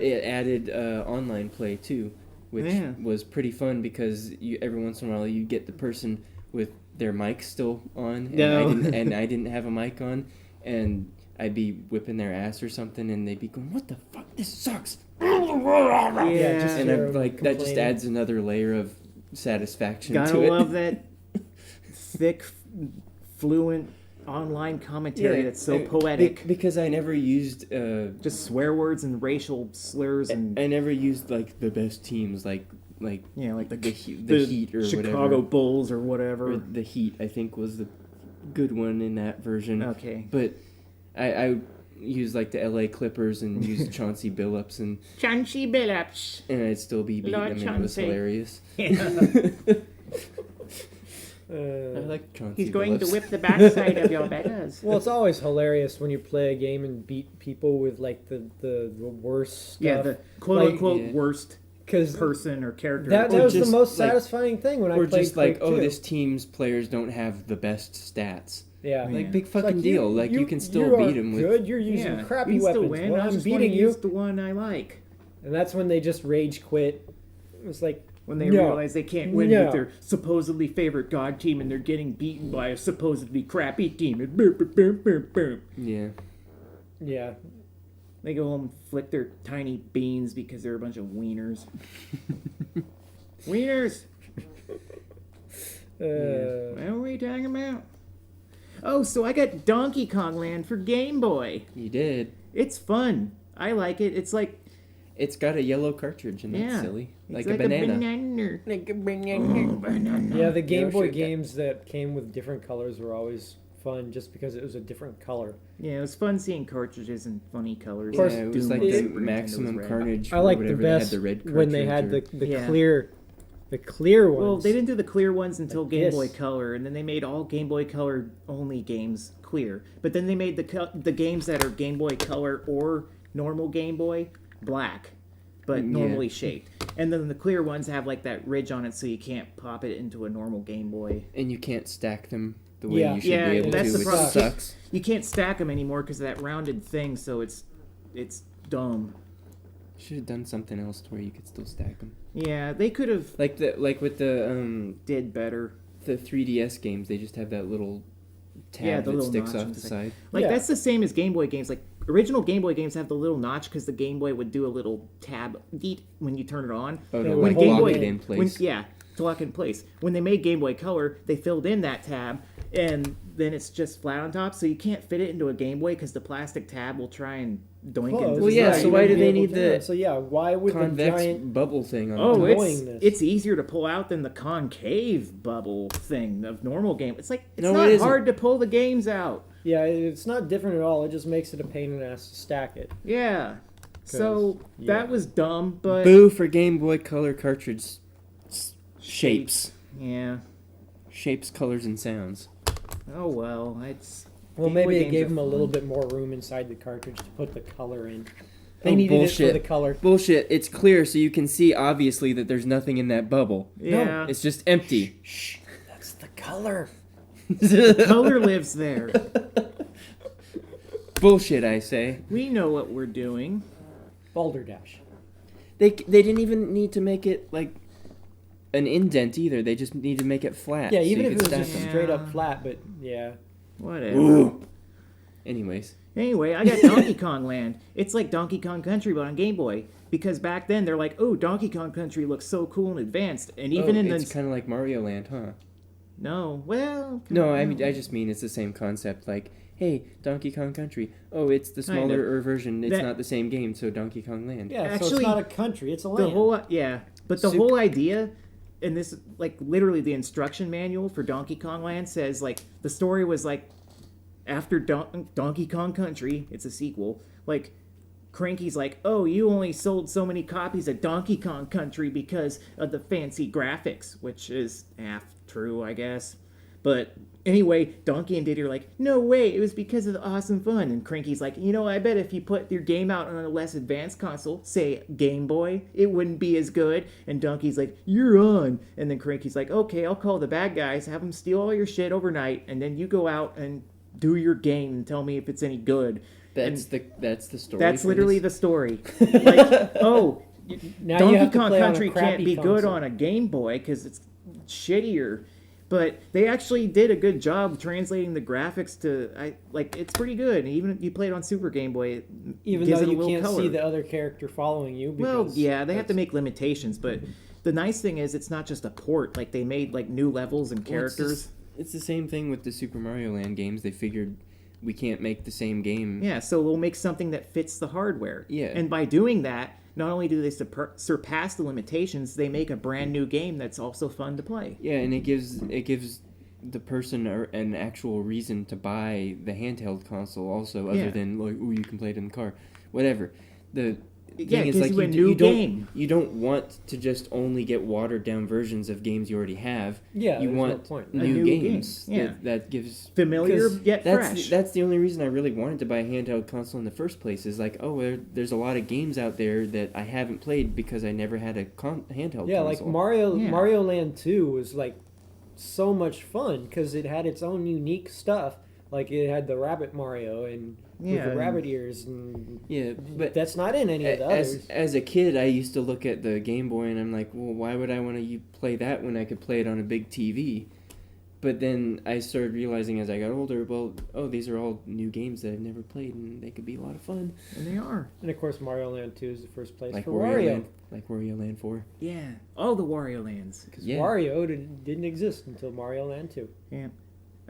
it added online play too, which Yeah. was pretty fun because every once in a while you get the person with their mic still on, and I didn't have a mic on, and I'd be whipping their ass or something, and they'd be going, "What the fuck? This sucks!" Yeah, just And hear I'm them like, that just complaining. adds another layer of satisfaction Gotta to it. love that thick, fluent online commentary that's so poetic. Because I never used. Just swear words and racial slurs and I never used like the best teams, like yeah, like the Heat or Chicago whatever. Bulls or whatever. Or the Heat, I think, was the good one in that version. Okay. But I used like the LA Clippers and used Chauncey Billups, and Chauncey Billups. I'd still be beating Lord them, and it was Chauncey. hilarious. I like Chauncey He's going to Billups. whip the backside of your betters. Well, it's always hilarious when you play a game and beat people with like the worst stuff. Yeah, the quote Like- unquote Yeah. worst because person or character. that Or was the just, most like- satisfying thing when I Or played just like, Quake 2. this team's players don't have the best stats. Yeah. Yeah. Like, big It's fucking like, deal. Like, you can still you beat are them with... good. You're using Yeah, crappy you can still weapons. win. When I I'm just wanna beating you, use the one I like. and that's when they just rage quit. It was like, When they No. realize they can't win No. with their supposedly favorite god team and they're getting beaten by a supposedly crappy team. And boom, boom, boom, boom, boom. Yeah. yeah, They go home and flick their tiny beans because they're a bunch of wieners. Wieners! What were you talking about? Oh, so I got Donkey Kong Land for Game Boy. You did. It's fun. I like it. It's like, It's got a yellow cartridge, and that's yeah. silly. It's Like a banana. Like a banana. yeah. The Game Boy shit, that- games that came with different colors were always fun, just because it was a different color. Yeah, it was fun seeing cartridges in funny colors. course, Yeah, it was Doom like on the Super Nintendo was Maximum red. Carnage. I or like the whatever, that had best the red when they cartridge had or- the Yeah. clear. The clear ones. Well, they didn't do the clear ones until Like Game this. Boy Color, and then they made all Game Boy Color only games clear. But then they made the games that are Game Boy Color or normal Game Boy black, but normally shaped. And then the clear ones have like that ridge on it, so you can't pop it into a normal Game Boy. And you can't stack them the way Yeah. you should Yeah, be able that's to, the which problem. sucks. You can't stack them anymore because of that rounded thing, so it's dumb. Should have done something else to where you could still stack them. Yeah, they could have Like with the did better. 3DS games, they just have that little tab the that little sticks notch off on the the side. Like Yeah. that's the same as Game Boy games. Like original Game Boy games have the little notch because the Game Boy would do a little tab when you turn it on. Oh Yeah, no, when like Game lock Boy- it in place. To lock it in place. When they made Game Boy Color, they filled in that tab, and then it's just flat on top, so you can't fit it into a Game Boy because the plastic tab will try and doink Close. into Well, the yeah, side. so you why wouldn't do they be able need to do the it. So yeah, why would the Convex giant? bubble thing on Oh, the annoyingness. it's easier to pull out than the concave bubble thing of normal game. It's like it's No, not it isn't. hard to pull the games out. Yeah, it's not different at all. It just makes it a pain in the ass to stack it. Yeah. So yeah. that was dumb, but Boo for Game Boy Color cartridge shapes. yeah. Shapes, colors, and sounds. Oh well, it's Well, Game Boy maybe it games gave are them a fun. little bit more room inside the cartridge to put the color in. They Oh, needed it bullshit. for the color. Bullshit. It's clear so you can see obviously that there's nothing in that bubble. Yeah. It's just empty. Shh, that's the color. Color lives there. Bullshit, I say. We know what we're doing. Balderdash. They didn't even need to make it like an indent either. They just need to make it flat. Yeah, so even you if could it was stack just them. straight up Yeah. flat, but yeah. Whatever. Ooh. Anyways, Anyway, I got Donkey Kong Land. It's like Donkey Kong Country, but on Game Boy. Because back then they're like, "Oh, Donkey Kong Country looks so cool and advanced," and even in it's the kind of like Mario Land, huh? no, I just mean it's the same concept. Like, hey, Donkey Kong Country. Oh, it's the Kind of. smaller version. It's That- not the same game, so Donkey Kong Land. Yeah, so Actually, it's not a country, it's a the land. whole but the Sup- whole idea, and this like literally the instruction manual for Donkey Kong Land says like the story was like after Donkey Kong Country, it's a sequel. Like Cranky's like, "Oh, you only sold so many copies of Donkey Kong Country because of the fancy graphics," which is half true, I guess. But anyway, Donkey and Diddy are like, "No way, it was because of the awesome fun." And Cranky's like, I bet if you put your game out on a less advanced console, say Game Boy, it wouldn't be as good." And Donkey's like, "You're on." And then Cranky's like, "Okay, I'll call the bad guys, have them steal all your shit overnight, and then you go out and do your game and tell me if it's any good." That's the story. That's for literally this? the story. Like, oh, Now you Donkey have to Kong play on a Country crappy can't be good console. on a Game Boy because it's shittier. But they actually did a good job translating the graphics to, it's pretty good. Even if you play it on Super Game Boy, it Even gives though it a you little can't color. see the other character following you. Well, Because yeah, they have to that's- make limitations, but the nice thing is it's not just a port. Like they made like new levels and Well, it's characters. it's the same thing with the Super Mario Land games. They figured we can't make the same game. Yeah, so we'll make something that fits the hardware. Yeah. And by doing that, not only do they surpass the limitations, they make a brand new game that's also fun to play. Yeah, and it gives the person an actual reason to buy the handheld console also, other Yeah. than like, oh, you can play it in the car, whatever. The Yeah, thing it is, gives like you a you, new you don't game. you don't want to just only get watered down versions of games you already have. Yeah, you there's want no point. A new new game, games. yeah. That gives. Familiar Because yet fresh. That's the only reason I really wanted to buy a handheld console in the first place. Is like, there's a lot of games out there that I haven't played because I never had a handheld. Yeah, console. like Yeah. Mario Land 2 was like so much fun because it had its own unique stuff. Like it had the Rabbit Mario and with Yeah, the and- rabbit ears, and Yeah, but that's not in any of the others. as a kid, I used to look at the Game Boy and I'm like, well, why would I want to play that when I could play it on a big TV? But then I started realizing as I got older, these are all new games that I've never played and they could be a lot of fun. And they are. And of course, Mario Land 2 is the first place Like for Wario Wario. Land, like Wario Land 4. Yeah. All the Wario Lands. Because Yeah. Wario didn't exist until Mario Land 2. Yeah.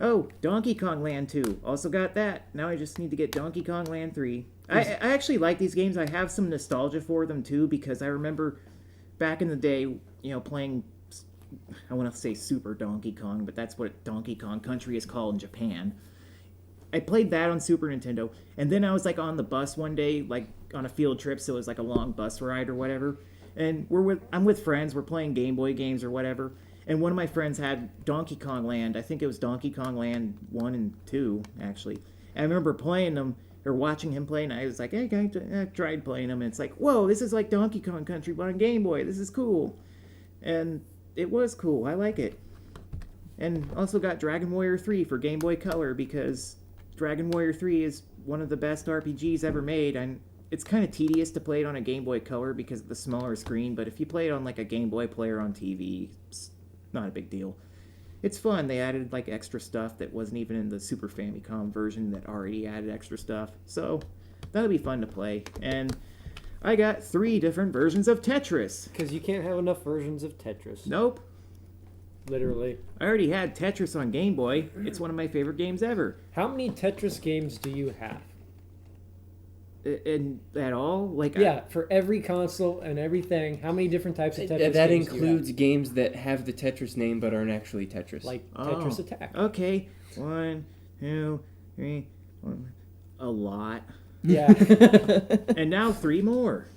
Oh, Donkey Kong Land 2. Also got that. Now I just need to get Donkey Kong Land 3. I actually like these games. I have some nostalgia for them too because I remember back in the day, playing, I want to say Super Donkey Kong, but that's what Donkey Kong Country is called in Japan. I played that on Super Nintendo, and then I was like on the bus one day, like on a field trip, so it was like a long bus ride or whatever. And I'm with friends. We're playing Game Boy games or whatever. And one of my friends had Donkey Kong Land. I think it was Donkey Kong Land 1 and 2, actually. And I remember playing them, or watching him play, and I was like, hey, I tried playing them. And it's like, whoa, this is like Donkey Kong Country, but on Game Boy. This is cool. And it was cool. I like it. And also got Dragon Warrior 3 for Game Boy Color, because Dragon Warrior 3 is one of the best RPGs ever made. And it's kind of tedious to play it on a Game Boy Color because of the smaller screen, but if you play it on like a Game Boy player on TV, it's not a big deal. It's fun. They added like extra stuff that wasn't even in the Super Famicom version that already added extra stuff. So that'll be fun to play. And I got 3 different versions of Tetris. Because you can't have enough versions of Tetris. Nope. Literally. I already had Tetris on Game Boy. It's one of my favorite games ever. How many Tetris games do you have? And at all? Like Yeah, for every console and everything, how many different types of Tetris That games includes do you games that have the Tetris name but aren't actually Tetris. have? Like Tetris Attack. Okay. 1, 2, 3, 4. A lot. Yeah. And now 3 more.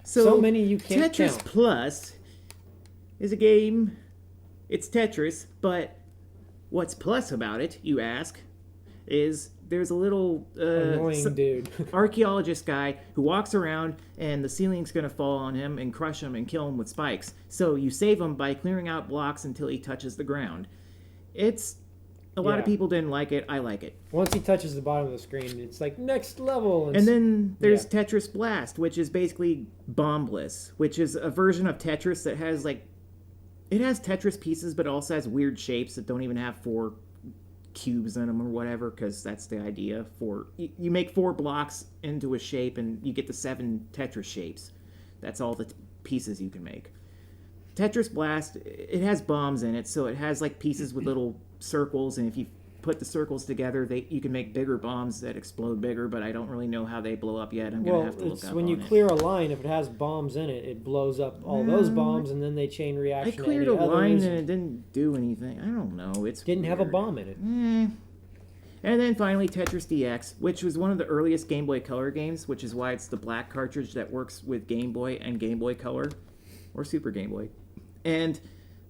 So many you can't Tetris count. Plus is a game. It's Tetris, but what's plus about it, you ask, is there's a little Annoying dude. archaeologist guy who walks around and the ceiling's going to fall on him and crush him and kill him with spikes. So you save him by clearing out blocks until he touches the ground. It's... A lot of Yeah. people didn't like it. I like it. Once he touches the bottom of the screen, it's like next level. And then there's Yeah. Tetris Blast, which is basically bombless, which is a version of Tetris that has like... It has Tetris pieces, but it also has weird shapes that don't even have 4 cubes in them or whatever, because that's the idea. You make 4 blocks into a shape and you get the 7 Tetris shapes. That's all the pieces you can make. Tetris Blast, it has bombs in it, so it has like pieces with little circles, and if you put the circles together, you can make bigger bombs that explode bigger, but I don't really know how they blow up yet. I'm going to have to look it's up when you on it. clear a line, if it has bombs in it, it blows up all those bombs, and then they chain I reaction cleared to a any line others. and it didn't do anything. I don't know. It's Didn't have a weird. bomb in it. And then finally Tetris DX, which was one of the earliest Game Boy Color games, which is why it's the black cartridge that works with Game Boy and Game Boy Color, or Super Game Boy. And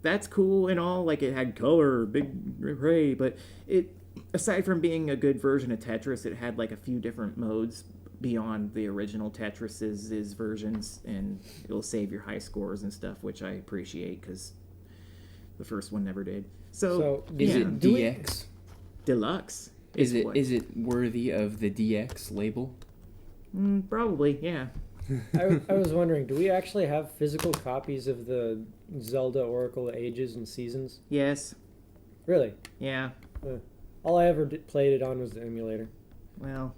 that's cool and all, like it had color, big hooray, but it, aside from being a good version of Tetris, it had like a few different modes beyond the original Tetris's versions, and it'll save your high scores and stuff, which I appreciate, because the first one never did. So Is yeah. it DX? Deluxe? Is what? it worthy of the DX label? Probably, yeah. I was wondering, do we actually have physical copies of the Zelda Oracle Ages and Seasons? Yes. Really? Yeah. All I ever played it on was the emulator. Well,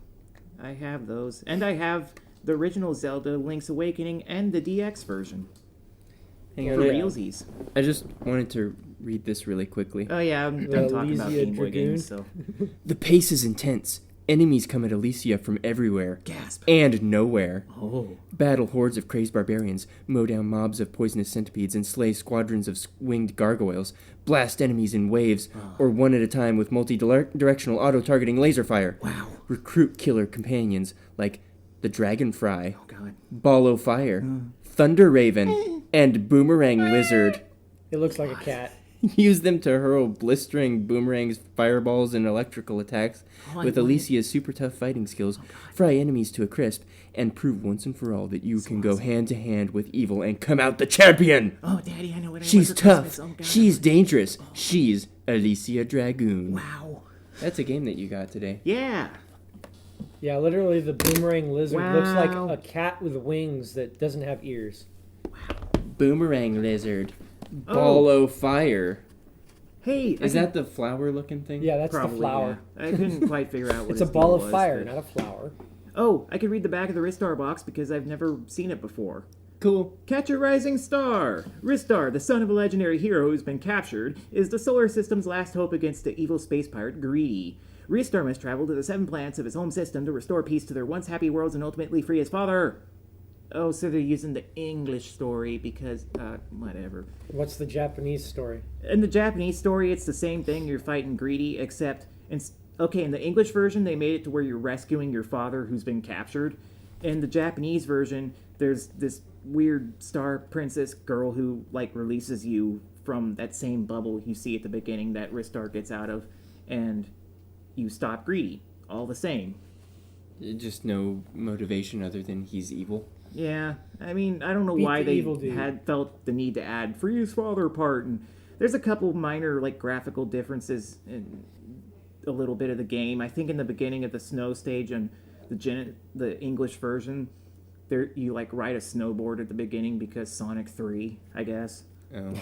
I have those. And I have the original Zelda Link's Awakening and the DX version. Hang For on, realsies. I just wanted to read this really quickly. Oh yeah, I'm The done talking about Elysia Game Boy Dragoon. games, so... The pace is intense. Enemies come at Elysia from everywhere. Gasp. And nowhere. Oh. Battle hordes of crazed barbarians, mow down mobs of poisonous centipedes, and slay squadrons of winged gargoyles. Blast enemies in waves, or one at a time with multi-directional auto-targeting laser fire. Wow. Recruit killer companions like the Dragonfry, Oh god. Ball o' Fire, Thunder Raven, and Boomerang Lizard. It looks like a cat. Use them to hurl blistering boomerangs, fireballs, and electrical attacks with Alicia's super tough fighting skills, fry enemies to a crisp, and prove once and for all that you can go hand to hand with evil and come out the champion! Oh, Daddy, I know what I She's want for tough. Christmas. Oh, God. She's dangerous. She's Alicia Dragoon. Wow. That's a game that you got today. Yeah. Yeah, literally the Boomerang Lizard looks like Wow. a cat with wings that doesn't have ears. Boomerang Lizard. Oh. Ball o' Fire. Hey, Is that the flower looking thing? Yeah, that's probably the flower. yeah. I couldn't quite figure out what It's a his ball deal of was, fire, but- not a flower. Oh, I could read the back of the Ristar box because I've never seen it before. Cool. Catch a rising star! Ristar, the son of a legendary hero who's been captured, is the solar system's last hope against the evil space pirate Greedy. Ristar must travel to the 7 planets of his home system to restore peace to their once happy worlds and ultimately free his father. Oh, so they're using the English story because, whatever. What's the Japanese story? In the Japanese story, it's the same thing. You're fighting Greedy, except, in the English version, they made it to where you're rescuing your father who's been captured. in the Japanese version, there's this weird star princess girl who like releases you from that same bubble you see at the beginning that Ristar gets out of, and you stop Greedy. All the same. Just no motivation other than he's evil. Yeah, I mean, I don't know Beat why the they evil dude. had felt the need to add free his father part, and there's a couple minor like graphical differences in a little bit of the game. I think in the beginning of the snow stage and the English version, there you like ride a snowboard at the beginning because Sonic 3, I guess. Oh.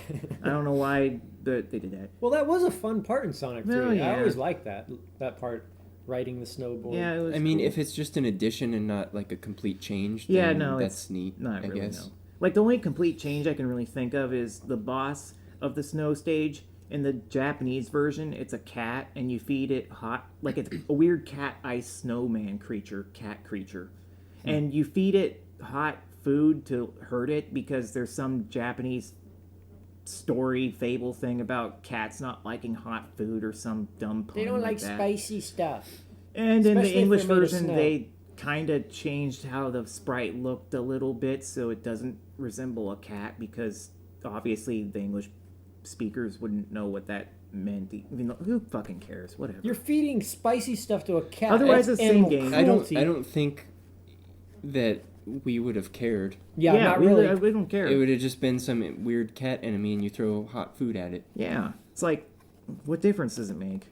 I don't know why they did that. Well, that was a fun part in Sonic 3. Well, yeah. I always liked that part, riding the snowboard. Yeah, it was I mean, cool. if it's just an addition and not like a complete change, then Yeah, no, that's it's neat. not I really, guess. no. Like, the only complete change I can really think of is the boss of the snow stage. In the Japanese version, it's a cat, and you feed it hot... Like, it's a weird cat ice snowman cat creature. And you feed it hot food to hurt it because there's some Japanese fable thing about cats not liking hot food or some dumb pun They don't like that. spicy stuff. And in the Especially if English they're made of version, snow. they kind of changed how the sprite looked a little bit so it doesn't resemble a cat because obviously the English speakers wouldn't know what that meant. Even though, who fucking cares? Whatever. You're feeding spicy stuff to a cat. Otherwise, That's it's the same animal game. I cruelty. don't think that we would have cared. Yeah, not we, really. we don't care. It would have just been some weird cat enemy and you throw hot food at it. Yeah. It's like, what difference does it make?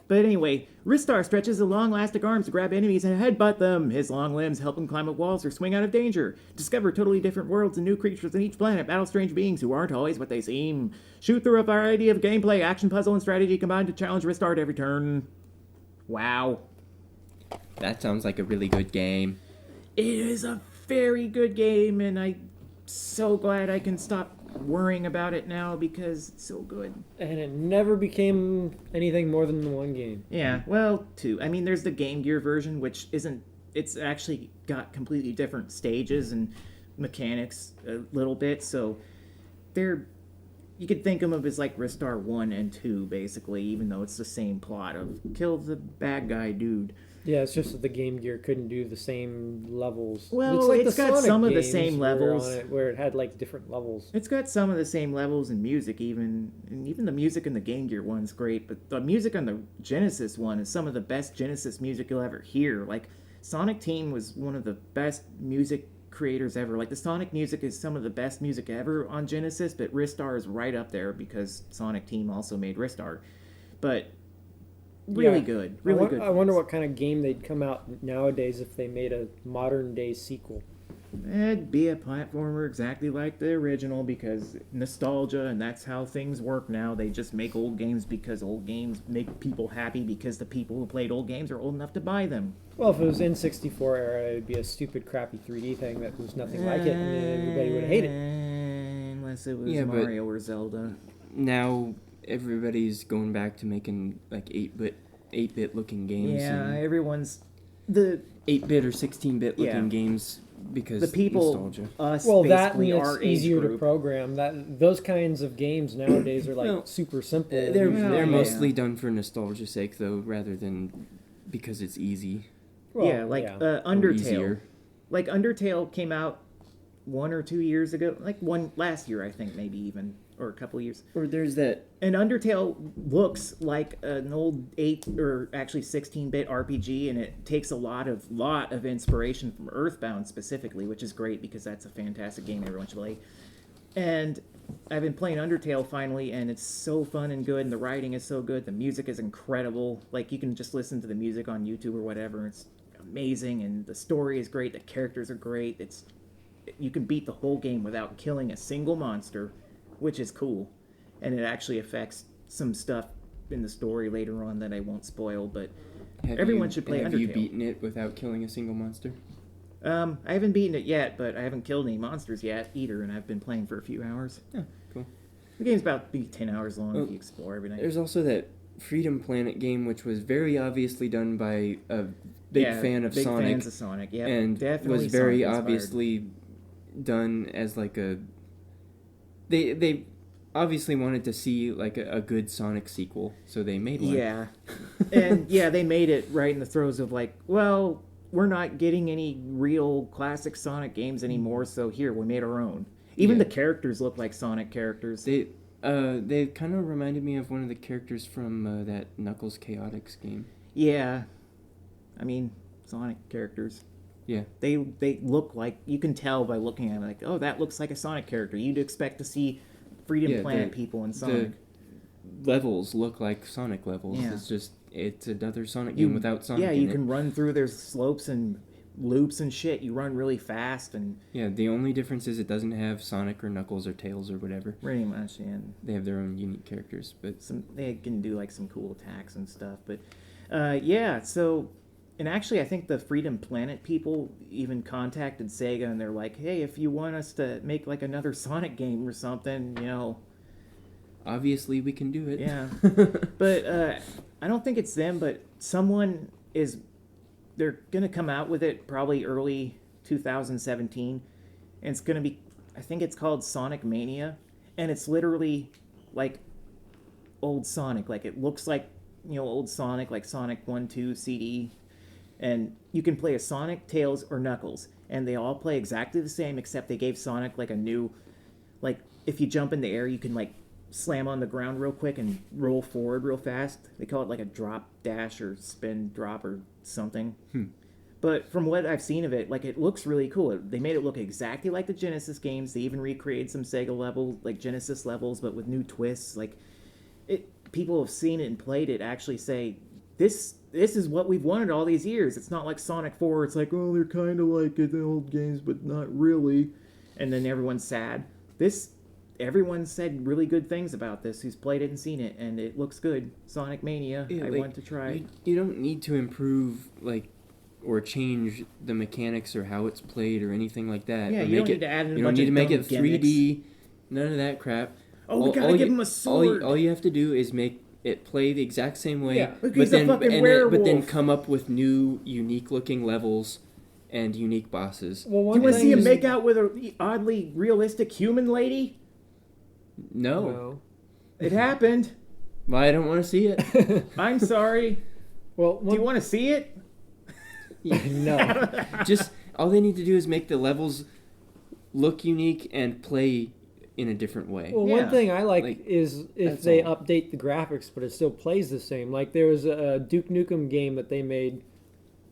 But anyway, Ristar stretches his long elastic arms to grab enemies and headbutt them. His long limbs help him climb up walls or swing out of danger. Discover totally different worlds and new creatures on each planet. Battle strange beings who aren't always what they seem. Shoot through a variety of gameplay, action, puzzle, and strategy combined to challenge Ristar at every turn. Wow. That sounds like a really good game. It is a very good game, and I'm so glad I can stop worrying about it now because it's so good. And it never became anything more than the one game. Yeah, well, two. I mean, there's the Game Gear version, which isn't... It's actually got completely different stages and mechanics a little bit, so they're... You could think of them as like Ristar 1 and 2, basically, even though it's the same plot of kill the bad guy dude. Yeah, it's just that the Game Gear couldn't do the same levels. Well, it's like it's the got Sonic some of the games same were levels. on it, where it had like different levels. It's got some of the same levels in music, even the music in the Game Gear one's great, but the music on the Genesis one is some of the best Genesis music you'll ever hear. Like, Sonic Team was one of the best music creators ever. Like, the Sonic music is some of the best music ever on Genesis, but Ristar is right up there because Sonic Team also made Ristar. But really Yeah. good, really good. I wonder what kind of game they'd come out nowadays if they made a modern day sequel. It'd be a platformer exactly like the original because nostalgia, and that's how things work now. They just make old games because old games make people happy because the people who played old games are old enough to buy them. Well, if it was N64 era, it'd be a stupid, crappy 3D thing that was nothing like it, and everybody would hate it. Unless it was Yeah, but- Mario or Zelda. Now everybody's going back to making like 8-bit looking games. Yeah, and everyone's... The 8-bit or 16-bit looking Yeah. games because the people, nostalgia. us, Well, that basically, and our it's age easier to group. program. Those kinds of games nowadays are like Well, super simple. They're Well, they're yeah. mostly done for nostalgia's sake though, rather than because it's easy Well, yeah, like yeah. or Undertale. easier. Like Undertale came out 1 or 2 years ago, like one last year, I think, maybe even, or a couple years. Or there's that. And Undertale looks like an old 8 or actually 16-bit RPG, and it takes a lot of inspiration from Earthbound specifically, which is great because that's a fantastic game everyone should play. And I've been playing Undertale finally, and it's so fun and good, and the writing is so good, the music is incredible. Like, you can just listen to the music on YouTube or whatever, it's amazing, and the story is great, the characters are great. You can beat the whole game without killing a single monster, which is cool. And it actually affects some stuff in the story later on that I won't spoil, but everyone should play Have you Undertale. beaten it without killing a single monster? I haven't beaten it yet, but I haven't killed any monsters yet either, and I've been playing for a few hours. Yeah, cool. The game's about maybe 10 hours long Oh, if you explore everything. There's also that Freedom Planet game, which was very obviously done by a big fan of big Sonic, fans of Sonic, yeah, and definitely was very Sonic-inspired. obviously done as like a. They obviously wanted to see like a good Sonic sequel, so they made one. Yeah. And yeah, they made it right in the throes of like, well, we're not getting any real classic Sonic games anymore, so here, we made our own. Even the characters look like Sonic characters. They kind of reminded me of one of the characters from that Knuckles Chaotix game. Yeah. I mean, Sonic characters. Yeah. They look like, you can tell by looking at them, like, oh, that looks like a Sonic character. You'd expect to see Freedom Planet people in Sonic. The levels look like Sonic levels. Yeah. It's another Sonic game without Sonic Yeah, in you it. can run through their slopes and loops and shit. You run really fast and... Yeah, the only difference is it doesn't have Sonic or Knuckles or Tails or whatever. Pretty much, yeah. They have their own unique characters, but... They can do, like, some cool attacks and stuff. But, yeah, so... And actually, I think the Freedom Planet people even contacted Sega, and they're like, hey, if you want us to make, like, another Sonic game or something, you know... Obviously, we can do it. Yeah. But I don't think it's them, but someone is... They're going to come out with it probably early 2017. And it's going to be... I think it's called Sonic Mania. And it's literally like old Sonic. Like, it looks like, you know, old Sonic, like Sonic 1, 2 CD. And you can play a Sonic, Tails, or Knuckles. And they all play exactly the same, except they gave Sonic, like, a new... Like, if you jump in the air, you can, like, slam on the ground real quick and roll forward real fast. They call it like a drop dash or spin drop or something. But from what I've seen of it, like, it looks really cool. They made it look exactly like the Genesis games. They even recreated some Sega levels, like Genesis levels, but with new twists. Like, people have seen it and played it actually say, this is what we've wanted all these years. It's not like Sonic 4. It's like, oh, they're kind of like the old games, but not really. And then everyone's sad. Everyone said really good things about this who's played it and seen it, and it looks good. Sonic Mania, Yeah, I like, want to try. You don't need to improve, like, or change the mechanics or how it's played or anything like that. Yeah, or you don't make need to add in a You don't bunch need of to make dumb it 3D, none of that crap. Oh, we gotta give him a sword. All you have to do is make it play the exact same way, Yeah. Look, he's a fucking werewolf. but then come up with new, unique-looking levels and unique bosses. Well, Do one you want to thing see him is- make out with a oddly realistic human lady? No. It happened. Well, I don't want to see it. I'm sorry. Well, Do you want to see it? no. Just all they need to do is make the levels look unique and play in a different way. Well, Yeah. one thing I like Like, is if that's they all. update the graphics, but it still plays the same. Like there was a Duke Nukem game that they made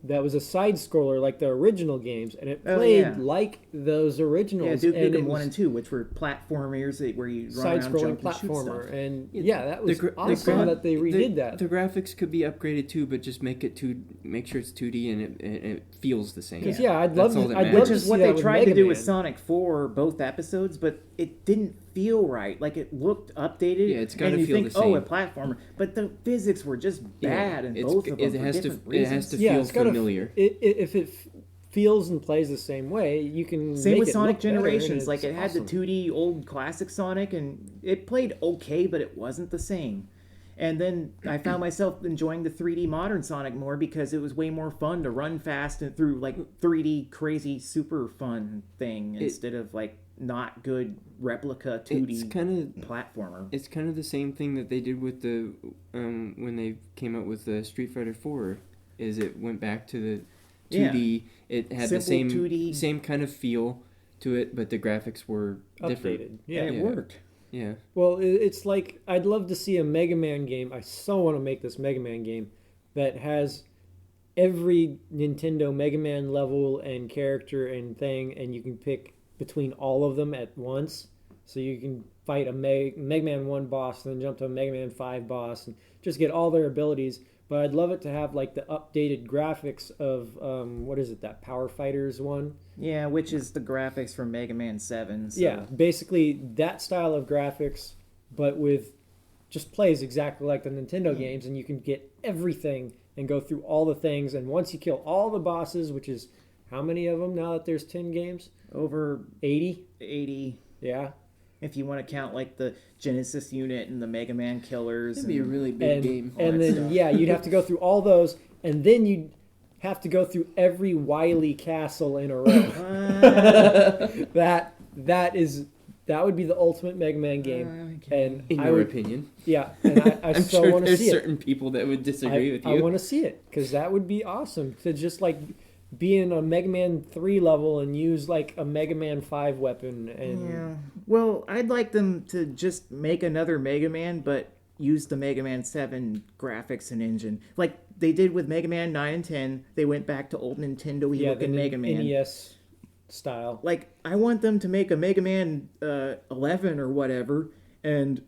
that was a side scroller like the original games, and it Oh, played yeah. like those originals. Yeah, Duke and it Nukem 1 was and 2, which were platformers where you run side around, scrolling jump, and shoot platformer, stuff. and Yeah, yeah, that was awesome that they redid that. The graphics could be upgraded too, but just make sure it's 2D and it feels the same. Because I'd That's love all to. that I'd matters. love Which to is see what that they with tried to Mega do with Man. Sonic 4, both episodes, but it didn't feel right. Like, it looked updated. Yeah, it's gotta and you feel think, the same. oh, a platformer. But the physics were just bad in both of them it for has to different it reasons. has to Yeah, feel it's gotta- familiar. If it feels and plays the same way, you can Same make with it Sonic look better, and Generations. it's Like, it had awesome. the 2D old classic Sonic, and it played okay, but it wasn't the same. And then I found myself enjoying the 3D modern Sonic more because it was way more fun to run fast and through, like, 3D crazy super fun thing instead of, like, not good replica 2D It's kind of platformer. It's kind of the same thing that they did with the when they came out with the Street Fighter 4. Is it went back to the 2D? It had the Simple 2D. same kind of feel to it, but the graphics were different. Updated. Yeah. And it Yeah. worked. Yeah, Well, it's like I'd love to see a Mega Man game. I so want to make this Mega Man game that has every Nintendo Mega Man level and character and thing, and you can pick between all of them at once. So you can fight a Mega Man 1 boss, and then jump to a Mega Man 5 boss, and just get all their abilities. But I'd love it to have like the updated graphics of what is it, that Power Fighters one? Yeah, which is the graphics from Mega Man 7. So. Yeah, basically that style of graphics, but with just plays exactly like the Nintendo games, and you can get everything and go through all the things. And once you kill all the bosses, which is how many of them now that there's 10 games? Over 80? 80. Yeah. If you want to count like the Genesis unit and the Mega Man killers. it'd be a really big game. all And that then, stuff. yeah, you'd have to go through all those, and then you'd have to go through every Wily castle in a row. That would be the ultimate Mega Man game. And In I your would, opinion, yeah, and I I'm so sure want to there's see it. certain people that would disagree with you. I want to see it because that would be awesome to just like be in a Mega Man 3 level and use like a Mega Man 5 weapon. And Yeah. Well, I'd like them to just make another Mega Man, but use the Mega Man 7 graphics and engine. Like they did with Mega Man 9 and 10. They went back to old Nintendo-y yeah, looking the Mega Man. NES style. Like, I want them to make a Mega Man 11 or whatever and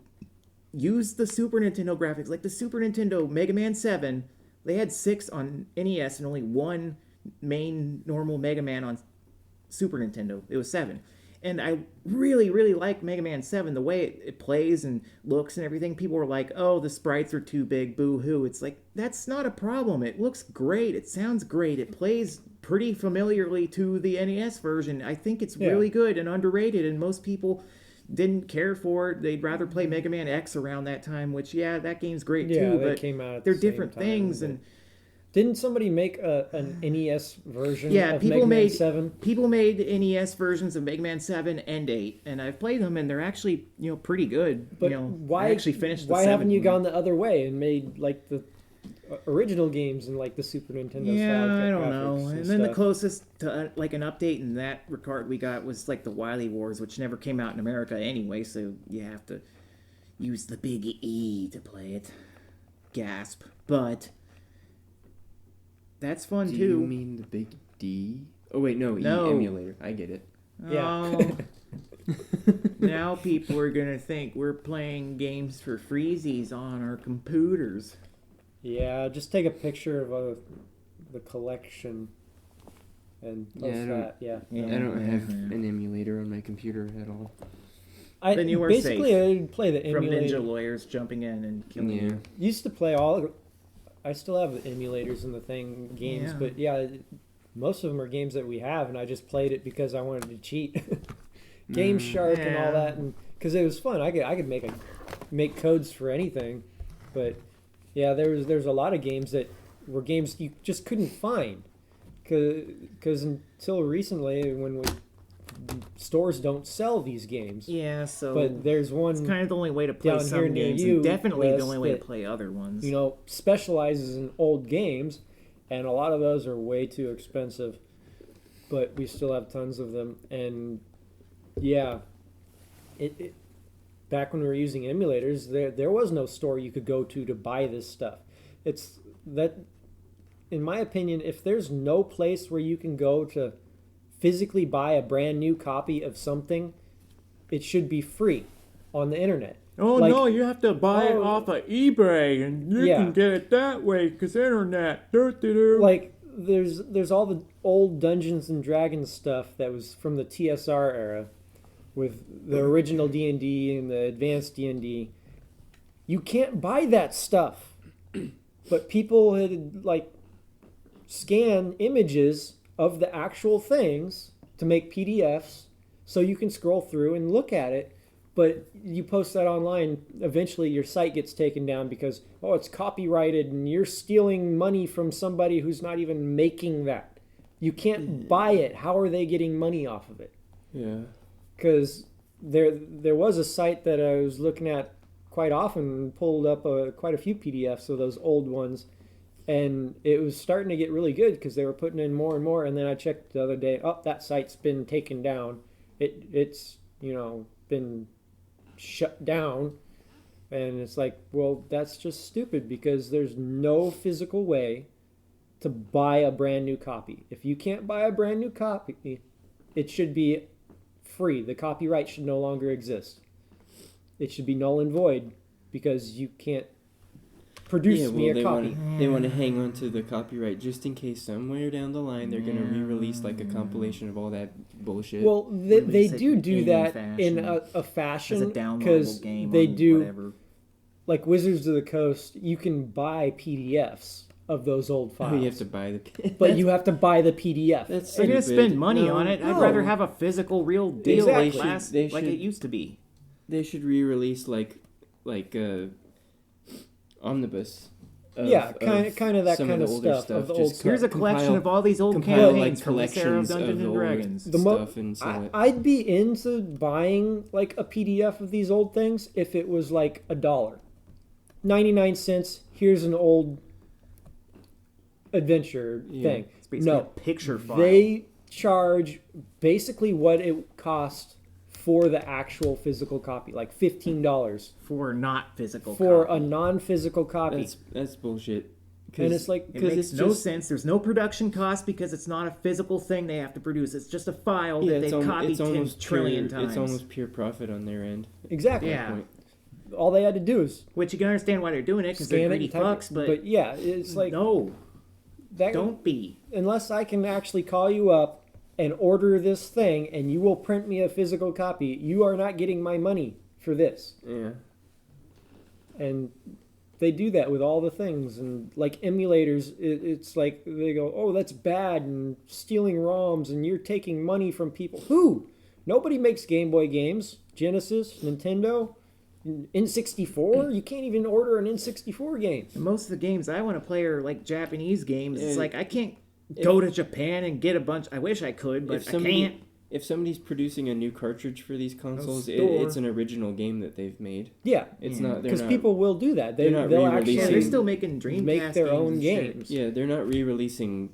use the Super Nintendo graphics. Like the Super Nintendo Mega Man 7, they had 6 on NES and only one main normal Mega Man on Super Nintendo. It was 7. And I really, really like Mega Man 7, the way it plays and looks and everything. People were like, oh, the sprites are too big, boo-hoo. It's like, that's not a problem. It looks great. It sounds great. It plays pretty familiarly to the NES version. I think it's really good and underrated, and most people didn't care for it. They'd rather play Mega Man X around that time, which, yeah, that game's great too, they but came out at they're the same different time, things. but- And Didn't somebody make an NES version yeah, of people Mega Man made 7? people made NES versions of Mega Man 7 and 8, and I've played them, and they're actually pretty good. But I actually finished the why 7 haven't you one. gone the other way and made like the original games and like the Super Nintendo Yeah, style I don't graphics know. And and then the stuff? closest to like an update in that regard we got was like the Wily Wars, which never came out in America anyway, so you have to use the big E to play it. Gasp. But that's fun Do too. you mean the big D? Oh wait, no, No. E emulator. I get it. Yeah. Oh. Now people are gonna think we're playing games for freezies on our computers. Yeah, just take a picture of the collection and post Yeah, I don't- that. Yeah. Yeah. I don't have yeah. an emulator on my computer at all. Then you are basically safe I play the From emulator. ninja lawyers jumping in and killing Yeah. you. Used to play all. I still have the emulators and the thing games, Yeah. but yeah, most of them are games that we have, and I just played it because I wanted to cheat. Game Shark and all yeah. that, and because it was fun. I could make codes for anything, but yeah, there's a lot of games that were games you just couldn't find, because until recently when stores don't sell these games. Yeah, so But there's one it's kind of the only way to play down some here near games, you, and definitely Wes, the only way to that, play other ones. specializes in old games, and a lot of those are way too expensive, but we still have tons of them. And yeah, it back when we were using emulators, there was no store you could go to buy this stuff. It's that, in my opinion, if there's no place where you can go to physically buy a brand new copy of something, it should be free on the internet. Oh Like- no, you have to buy it Oh. off of eBay, and you Yeah. can get it that way because internet. Doo-doo-doo. Like there's all the old Dungeons and Dragons stuff that was from the TSR era, with the original D&D and the advanced D&D. You can't buy that stuff, but people had like scan images of the actual things to make PDFs, so you can scroll through and look at it. But you post that online, eventually your site gets taken down because, oh, it's copyrighted and you're stealing money from somebody who's not even making that. You can't buy it. How are they getting money off of it? Yeah. Because there was a site that I was looking at quite often and pulled up quite a few PDFs of those old ones, and it was starting to get really good because they were putting in more and more. And then I checked the other day, oh, that site's been taken down. It's been shut down. And it's like, well, that's just stupid because there's no physical way to buy a brand new copy. If you can't buy a brand new copy, it should be free. The copyright should no longer exist. It should be null and void because you can't produce me a copy. They want to hang on to the copyright just in case somewhere down the line they're going to re-release like a compilation of all that bullshit. Well, they Release it do in that fashion. in a As a fashion downloadable because game they on do, whatever. like Wizards of the Coast, you can buy PDFs of those old files. Oh, you have to buy the. But you have to buy the PDF. That's They're gonna stupid. spend money No, on it. I'd no. rather have a physical, real deal Exactly. like it used to be. They should re-release like omnibus. Yeah, kind of that some kind of of the older stuff, of the Just old stuff. Here's a collection compile- of all these old compile campaigns like from this era of collections of Dungeons the and old Dragons. The mo- stuff and sell it. I'd be into buying like a PDF of these old things if it was like $1. 99 cents. Here's an old adventure Yeah. thing. basically No, a picture file. they charge basically what it costs for the actual physical copy, like $15 for not physical for copy. a non-physical copy. That's bullshit. And it's like, It makes it's no just- sense. There's no production cost because it's not a physical thing they have to produce. It's just a file that they've copied 10 trillion times. It's almost pure profit on their end. exactly. Yeah. All they had to do is Which you can understand why they're doing it because they're scan it greedy and type fucks, it. but Yeah, it's like no, that. don't be. Unless I can actually call you up and order this thing, and you will print me a physical copy, you are not getting my money for this. Yeah. And they do that with all the things, and like emulators, it's like they go, "Oh, that's bad," and stealing ROMs, and you're taking money from people. Who? Nobody makes Game Boy games. Genesis, Nintendo, N64. You can't even order an N64 game. And most of the games I want to play are like Japanese games. It's Yeah. like I can't go to Japan and get a bunch. I wish I could, but I can't. If somebody's producing a new cartridge for these consoles, store. it's an original game that they've made. Yeah, It's Yeah. not. They're because not, people will do that. they're not They'll Yeah, re-releasing- they're actually still making Dreamcast make their own and shit. games. Yeah, they're not re-releasing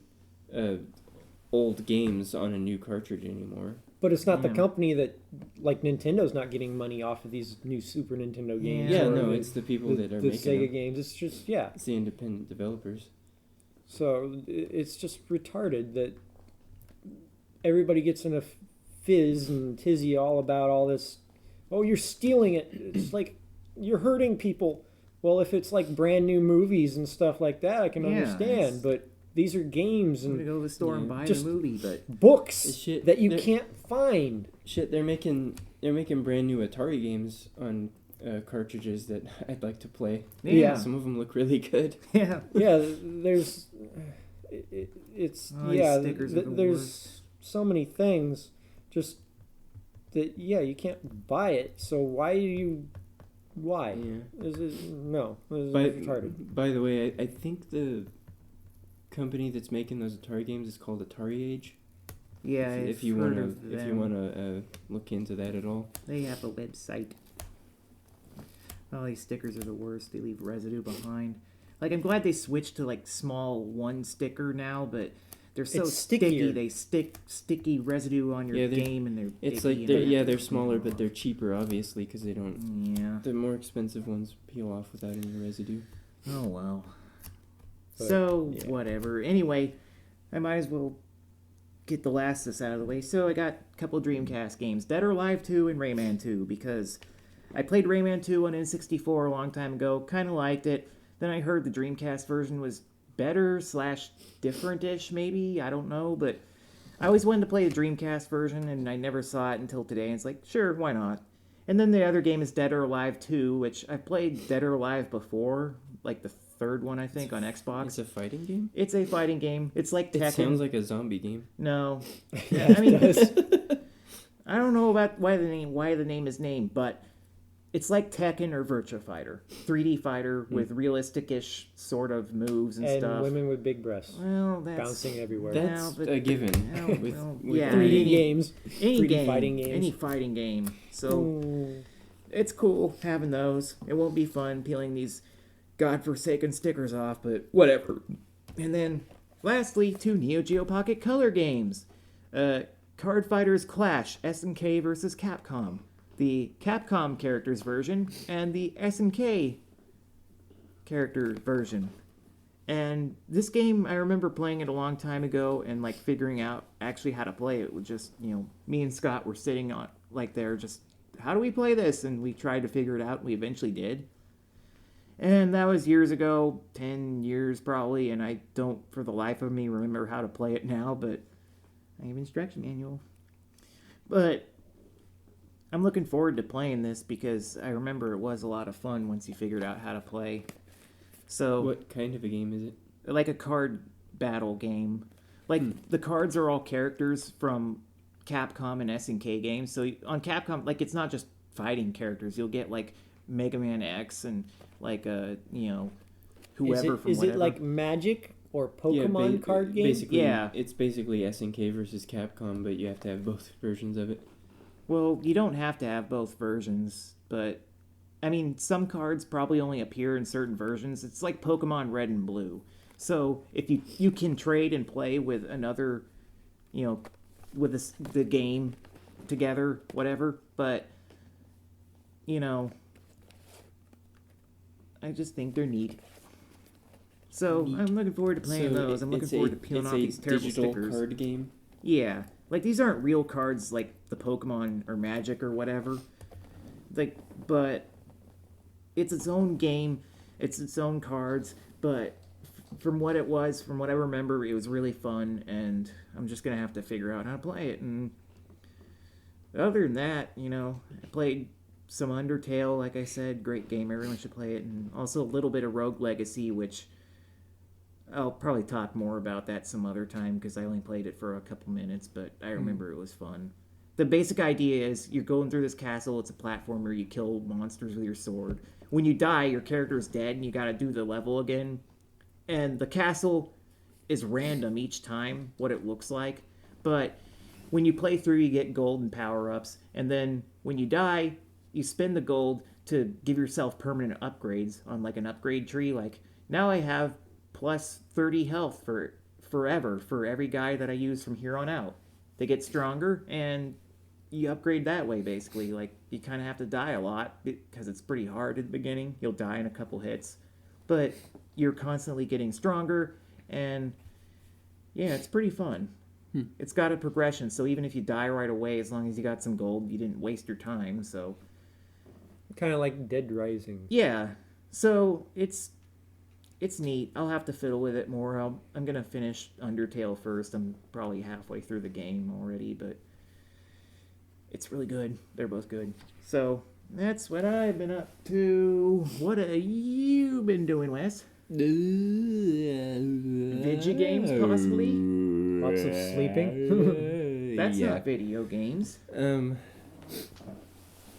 old games on a new cartridge anymore. But it's not the Yeah. company that, like Nintendo's not getting money off of these new Super Nintendo games. Yeah, or no, the- it's the people that are the making Sega them. games. It's just, yeah. It's the independent developers. So it's just retarded that everybody gets in a fizz and tizzy all about all this. Oh, you're stealing it. It's like you're hurting people. Well, if it's like brand new movies and stuff like that, I can Yeah, understand. it's- But these are games I'm gonna and go to the store and Yeah. buy Just- the movie, but books Shit, that you they're- can't find. Shit, they're making brand new Atari games on cartridges that I'd like to play. Yeah. Some of them look really good. yeah. Yeah, there's it's Oh, these yeah. stickers are the There's worst. so many things just that you can't buy it. So why do you? Why? Yeah. This is no. This is By, retarded. by the way, I think the company that's making those Atari games is called Atari Age. Yeah, If I've you heard wanna, of if you them. wanna look into that at all. They have a website. Oh, these stickers are the worst. They leave residue behind. Like, I'm glad they switched to like small one sticker now, but they're so It's sticky. stickier. They stick sticky residue on your Yeah, they're- game, and they're It's icky like and they're I have yeah to they're clean smaller, them but off. they're cheaper obviously because they don't. Yeah. The more expensive ones peel off without any residue. Oh well. But, So yeah. whatever. Anyway, I might as well get the last of this out of the way. So I got a couple Dreamcast games, Dead or Alive 2 and Rayman 2, because I played Rayman 2 on N64 a long time ago, kind of liked it. Then I heard the Dreamcast version was better / different-ish, maybe, I don't know, but I always wanted to play the Dreamcast version, and I never saw it until today, and it's like, sure, why not? And then the other game is Dead or Alive 2, which I've played Dead or Alive before, like the third one, I think, on Xbox. It's a fighting game. It's a fighting game. It's like Tekken. It sounds like a zombie game. No. Yeah, I mean, it does. I don't know about why the name is named, but it's like Tekken or Virtua Fighter. 3D fighter with realistic-ish sort of moves and, and stuff. women with big breasts Well, that's bouncing everywhere. That's but- a given. well, with, well, with yeah, 3D any- games. any 3D game, fighting games. any fighting game. So Mm. it's cool having those. It won't be fun peeling these godforsaken stickers off, but whatever. And then, lastly, 2 Neo Geo Pocket Color games. Card Fighters Clash, SNK versus Capcom. The Capcom characters version and the SNK character version. And this game, I remember playing it a long time ago and like figuring out actually how to play it with just, me and Scott were sitting on like there just, how do we play this? And we tried to figure it out and we eventually did. And that was years ago, 10 years probably, and I don't for the life of me remember how to play it now, but I have instruction manual. But I'm looking forward to playing this because I remember it was a lot of fun once you figured out how to play. So what kind of a game is it? like a card battle game. Like the cards are all characters from Capcom and SNK games. So on Capcom, like it's not just fighting characters. You'll get like Mega Man X and like whoever from Is whatever. it like Magic or Pokemon card game? Basically, Yeah. It's basically SNK versus Capcom, but you have to have both versions of it. Well, you don't have to have both versions, but I mean, some cards probably only appear in certain versions. It's like Pokemon Red and Blue. So if you can trade and play with another, with the game together, whatever. But I just think they're neat. So I'm looking forward to playing those. I'm looking forward to peeling off these terrible digital stickers. card game. Yeah, like these aren't real cards like the Pokemon or Magic or whatever. But it's its own game. It's its own cards. But from what I remember, it was really fun, and I'm just gonna have to figure out how to play it. And other than that, I played some Undertale, like I said, great game. Everyone should play it, and also a little bit of Rogue Legacy, which I'll probably talk more about that some other time because I only played it for a couple minutes, but I remember it was fun. The basic idea is you're going through this castle. It's a platformer. You kill monsters with your sword. When you die, your character is dead, and you got to do the level again. And the castle is random each time, what it looks like. But when you play through, you get gold and power-ups. And then when you die, you spend the gold to give yourself permanent upgrades on like an upgrade tree. Like, now I have plus 30 health for forever for every guy that I use from here on out. They get stronger, and you upgrade that way, basically. Like, you kind of have to die a lot because it's pretty hard at the beginning. You'll die in a couple hits. But you're constantly getting stronger, and yeah, it's pretty fun. It's got a progression, so even if you die right away, as long as you got some gold, you didn't waste your time, so... Kind of like Dead Rising. Yeah, so it's neat. I'll have to fiddle with it more. I'm going to finish Undertale first. I'm probably halfway through the game already, but it's really good. They're both good. So that's what I've been up to. What have you been doing, Wes? Video games, possibly? Lots of sleeping. That's not video games.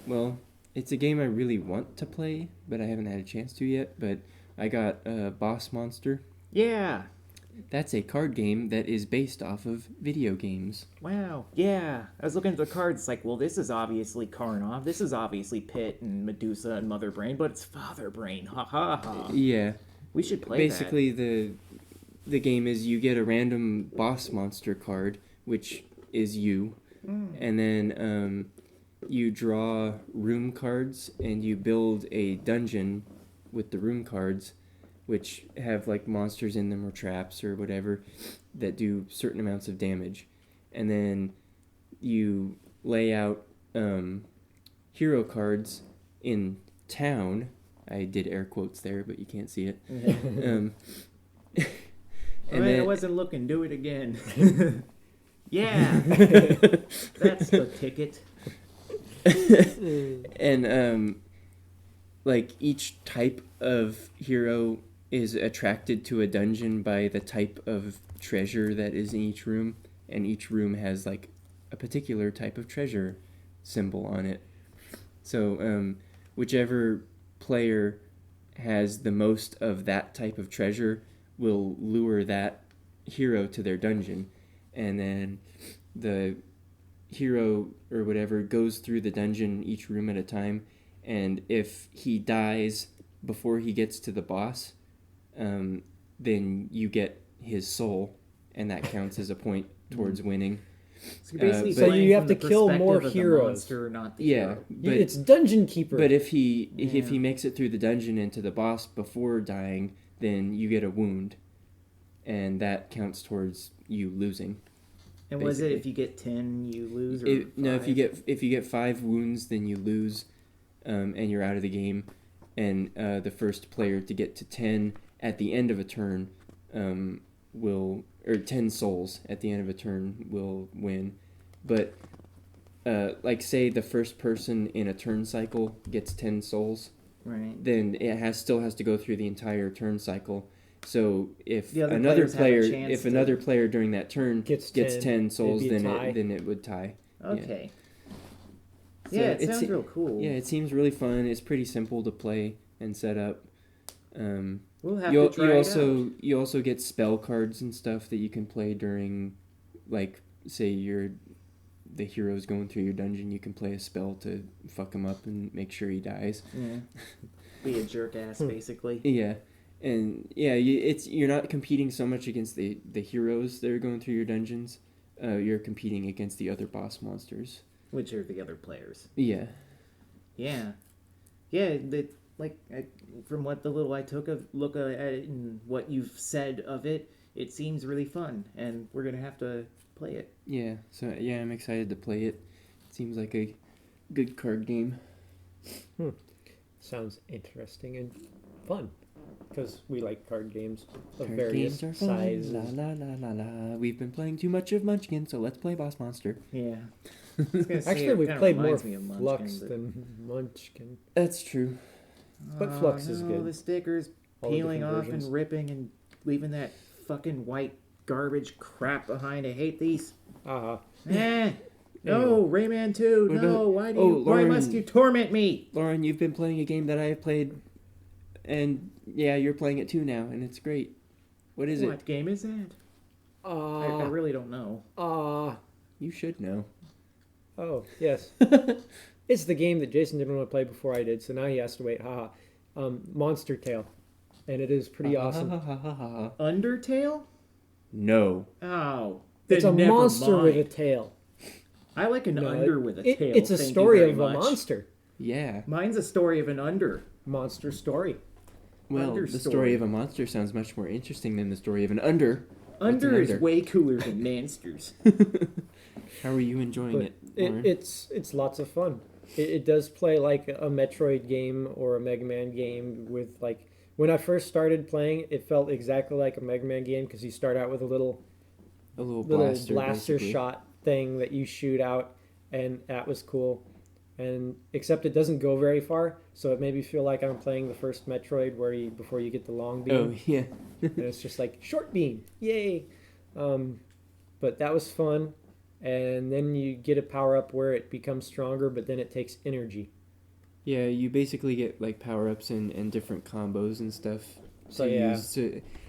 Well, it's a game I really want to play, but I haven't had a chance to yet. But I got Boss Monster. Yeah. That's a card game that is based off of video games. Wow. Yeah. I was looking at the cards. It's like, well, this is obviously Karnov. This is obviously Pit and Medusa and Mother Brain, but it's Father Brain. Ha ha ha. Yeah. We should play Basically, the game is you get a random boss monster card, which is you, and then you draw room cards and you build a dungeon with the room cards, which have like monsters in them or traps or whatever that do certain amounts of damage, and then you lay out hero cards in town. I did air quotes there, but you can't see it. And I wasn't looking. Do it again. Yeah. That's the ticket. And like each type of hero is attracted to a dungeon by the type of treasure that is in each room, and each room has like a particular type of treasure symbol on it. So whichever player has the most of that type of treasure will lure that hero to their dungeon, and then the hero or whatever goes through the dungeon each room at a time, and if he dies before he gets to the boss, then you get his soul, and that counts as a point towards winning. So you're basically So playing you have from to the kill perspective more of the heroes. monster, not the Yeah, hero. but It's Dungeon Keeper. But if he makes it through the dungeon and to the boss before dying, then you get a wound, and that counts towards you losing. And was it if you get 10, you lose? Or No, if 5? you get 5 wounds, then you lose, and you're out of the game. And the first player to get to 10 at the end of a turn will, or 10 souls at the end of a turn will win. But like say the first person in a turn cycle gets 10 souls, right? then it still has to go through the entire turn cycle. So if The other another players have a player, chance if to- another player during that turn Gets gets 10, 10 souls, it'd be a then tie. it would tie. Okay. So Yeah, it it's- sounds real cool. Yeah, it seems really fun. It's pretty simple to play and set up. We'll have You to try it out. you also get spell cards and stuff that you can play during, like, say the hero's going through your dungeon. You can play a spell to fuck him up and make sure he dies. Yeah. Be a jerk ass, basically. Yeah, And yeah, you're not competing so much against the heroes that are going through your dungeons. You're competing against the other boss monsters. Which are the other players. Yeah. Yeah. Yeah, from what the little I took a look at it and what you've said of it, it seems really fun, and we're going to have to play it. Yeah, so yeah, I'm excited to play it. It seems like a good card game. Sounds interesting and fun. Because we like card games of Card various games are fun. sizes. La la la la la. We've been playing too much of Munchkin, so let's play Boss Monster. Yeah. Actually, we've played more Flux than Munchkin. That's true. But Flux is good. The stickers All the peeling different off versions. and ripping and leaving that fucking white garbage crap behind. I hate these. No, Rayman 2. What No, about- why Loran. must you torment me? Lauren, you've been playing a game that I have played, and yeah, you're playing it too now, and it's great. What is What game is that? I really don't know. it? You should know. Oh, yes. It's the game that Jason didn't want to play before I did, so now he has to wait. Haha. Monster Tale. And it is pretty awesome. Undertale? No. Oh. It's a then never monster with a mind. tail. I like an No, under with a tail. It's a thank you story very of much. a monster. Yeah. Mine's a story of an under. Monster story. Well, Under the story. story of a monster sounds much more interesting than the story of an under. What's an Under is under? way cooler than monsters. How are you enjoying But it, Lauren? it's lots of fun. It does play like a Metroid game or a Mega Man game with like... When I first started playing, it felt exactly like a Mega Man game because you start out with a little blaster basically. shot thing that you shoot out, and that was cool. And except it doesn't go very far, so it made me feel like I'm playing the first Metroid where before you get the long beam. Oh, yeah. And it's just like short beam, yay! But that was fun. And then you get a power up where it becomes stronger, but then it takes energy. Yeah, you basically get like power-ups and different combos and stuff So to yeah. use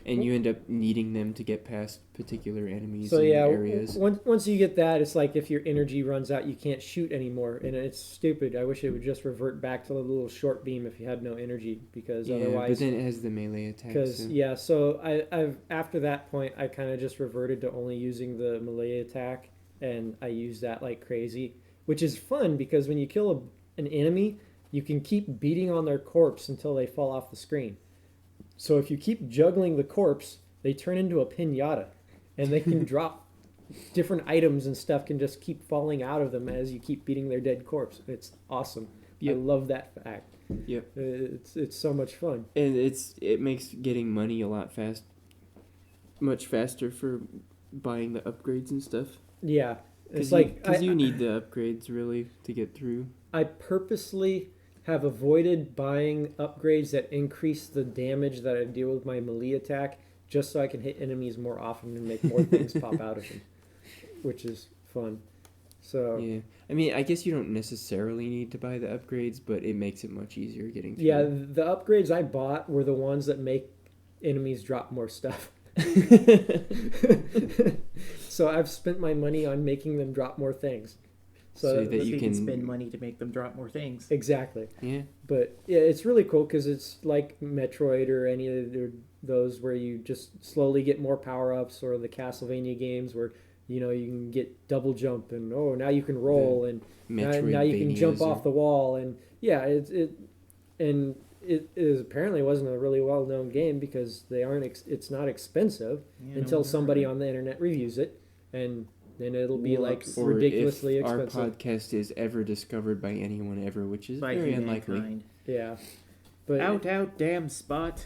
and you end up needing them to get past particular enemies So and yeah, areas. once you get that, it's like if your energy runs out, you can't shoot anymore, and it's stupid. I wish it would just revert back to the little short beam if you had no energy, because Yeah, but otherwise. then it has the melee attack. Because So. so I've after that point, I kind of just reverted to only using the melee attack, and I use that like crazy, which is fun because when you kill an enemy, you can keep beating on their corpse until they fall off the screen. So if you keep juggling the corpse, they turn into a piñata, and they can drop different items and stuff can just keep falling out of them as you keep beating their dead corpse. It's awesome. Yep. I love that fact. Yep. It's so much fun. And it makes getting money much faster for buying the upgrades and stuff. Yeah, it's Because you need the upgrades really to get through. I purposely have avoided buying upgrades that increase the damage that I deal with my melee attack, just so I can hit enemies more often and make more things pop out of them, which is fun. So Yeah. I mean, I guess you don't necessarily need to buy the upgrades, but it makes it much easier getting through. yeah, the upgrades I bought were the ones that make enemies drop more stuff. So I've spent my money on making them drop more things. So that But you you can spend money to make them drop more things. Exactly. Yeah. But yeah, it's really cool because it's like Metroid or any of those where you just slowly get more power-ups, or the Castlevania games where you can get double jump and now you can roll and now you can jump off the wall, and yeah, it is apparently wasn't a really well-known game because it's not expensive until somebody on the internet reviews it, and then it'll be like Or ridiculously if our expensive. podcast is ever discovered by anyone ever, which is By very unlikely. humankind. Yeah, but Out, damn spot.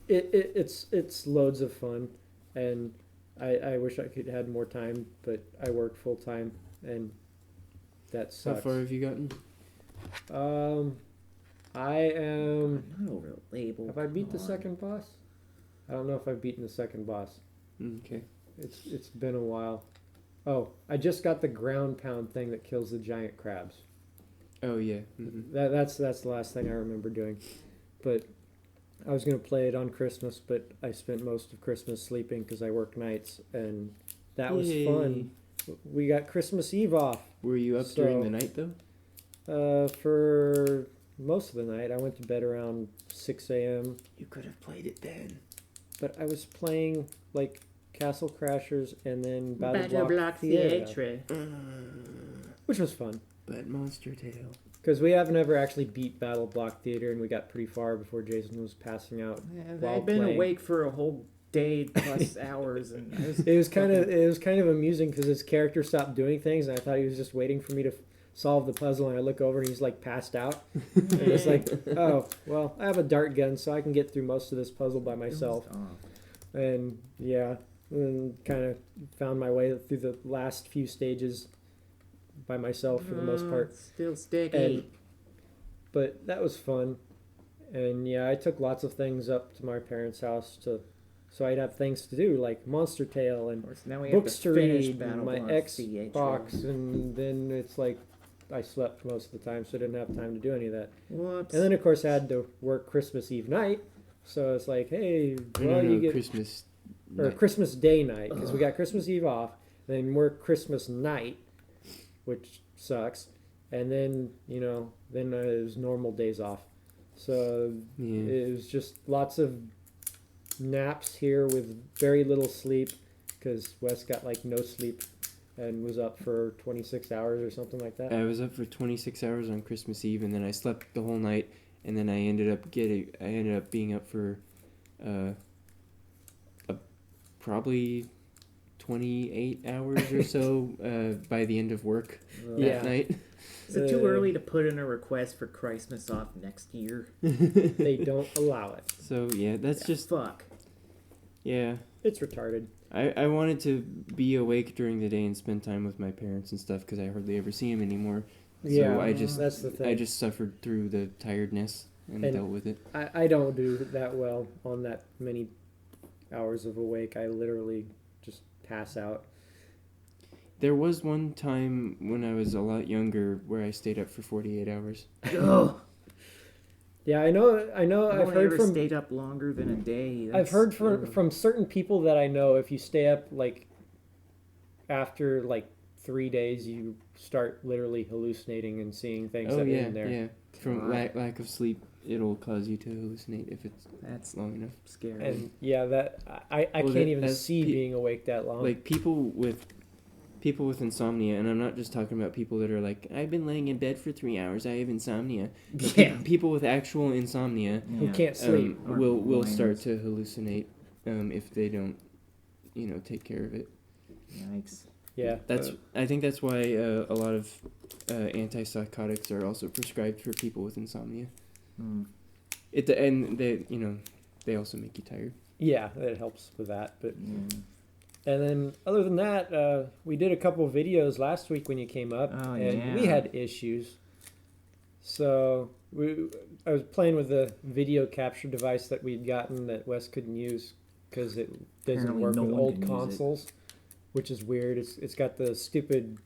it's loads of fun, and I wish I could had more time, but I work full time, and that How sucks. far have you gotten? I am. Not over the label. Have I beat the Come on. second boss? I don't know if I've beaten the second boss. Okay. It's been a while. Oh, I just got the ground pound thing that kills the giant crabs. Oh yeah. Mm-hmm. That's the last thing I remember doing. But I was gonna play it on Christmas, but I spent most of Christmas sleeping because I work nights, and that was fun. We got Christmas Eve off Were you up during So- the night though? for most of the night. I went to bed around 6 a.m. You could have played it then. But I was playing like Castle Crashers and then Battle Battle Block Block Theater, Theatre. which was fun. But Monster Tail. Because we have never actually beat Battle Block Theater, and we got pretty far before Jason was passing out. While I've been playing. awake for a whole day plus hours, and I was It was kind of amusing because his character stopped doing things, and I thought he was just waiting for me to solve the puzzle. And I look over, and he's like passed out. And it's like, oh well, I have a dart gun, so I can get through most of this puzzle by myself. And yeah, and kind of found my way through the last few stages by myself for the most part. Still sticky. But that was fun. And yeah, I took lots of things up to my parents' house so I'd have things to do like Monster Tale and Of course, now we books have to to finish read, Battle and my Block Xbox, and then it's like I slept most of the time, so I didn't have time to do any of that. Whoops. And then of course I had to work Christmas Eve night, so it's like, hey, well you get Christmas. or night. Christmas Day night because we got Christmas Eve off, then work Christmas night, which sucks, and then then it was normal days off. So Yeah. it was just lots of naps here with very little sleep because Wes got like no sleep and was up for 26 hours or something like that. I was up for 26 hours on Christmas Eve, and then I slept the whole night, and then I ended up being up for probably 28 hours or so by the end of work that night. Is it too early to put in a request for Christmas off next year? They don't allow it. So yeah, that's just Fuck. yeah. It's retarded. I wanted to be awake during the day and spend time with my parents and stuff because I hardly ever see them anymore. Yeah, So that's the thing. I just suffered through the tiredness and dealt with it. I don't do that well on that many hours of awake. I literally just pass out. There was one time when I was a lot younger where I stayed up for 48 hours. Ugh. Yeah, I know. I've I've heard from stayed up longer than a day. I've heard from certain people that I know, if you stay up like after like 3 days, you start literally hallucinating and seeing things that are in there. Yeah. From lack of sleep, it'll cause you to hallucinate if That's long enough. scary. And yeah, that I Well, can't even that's see being awake that long. Like people with insomnia, and I'm not just talking about people that are like, I've been laying in bed for 3 hours, I have insomnia. But Yeah. people with actual insomnia who can't sleep. will start to hallucinate if they don't, take care of it. Yikes. Yeah, I think that's why a lot of antipsychotics are also prescribed for people with insomnia. Hmm. And they also make you tired. yeah, it helps with that. But Yeah. and then other than that, we did a couple of videos last week when you came up, Oh, and we yeah. had issues. So I was playing with the video capture device that we'd gotten that Wes couldn't use because it doesn't Apparently work no with one old can use it. consoles, which is weird. It's got the stupid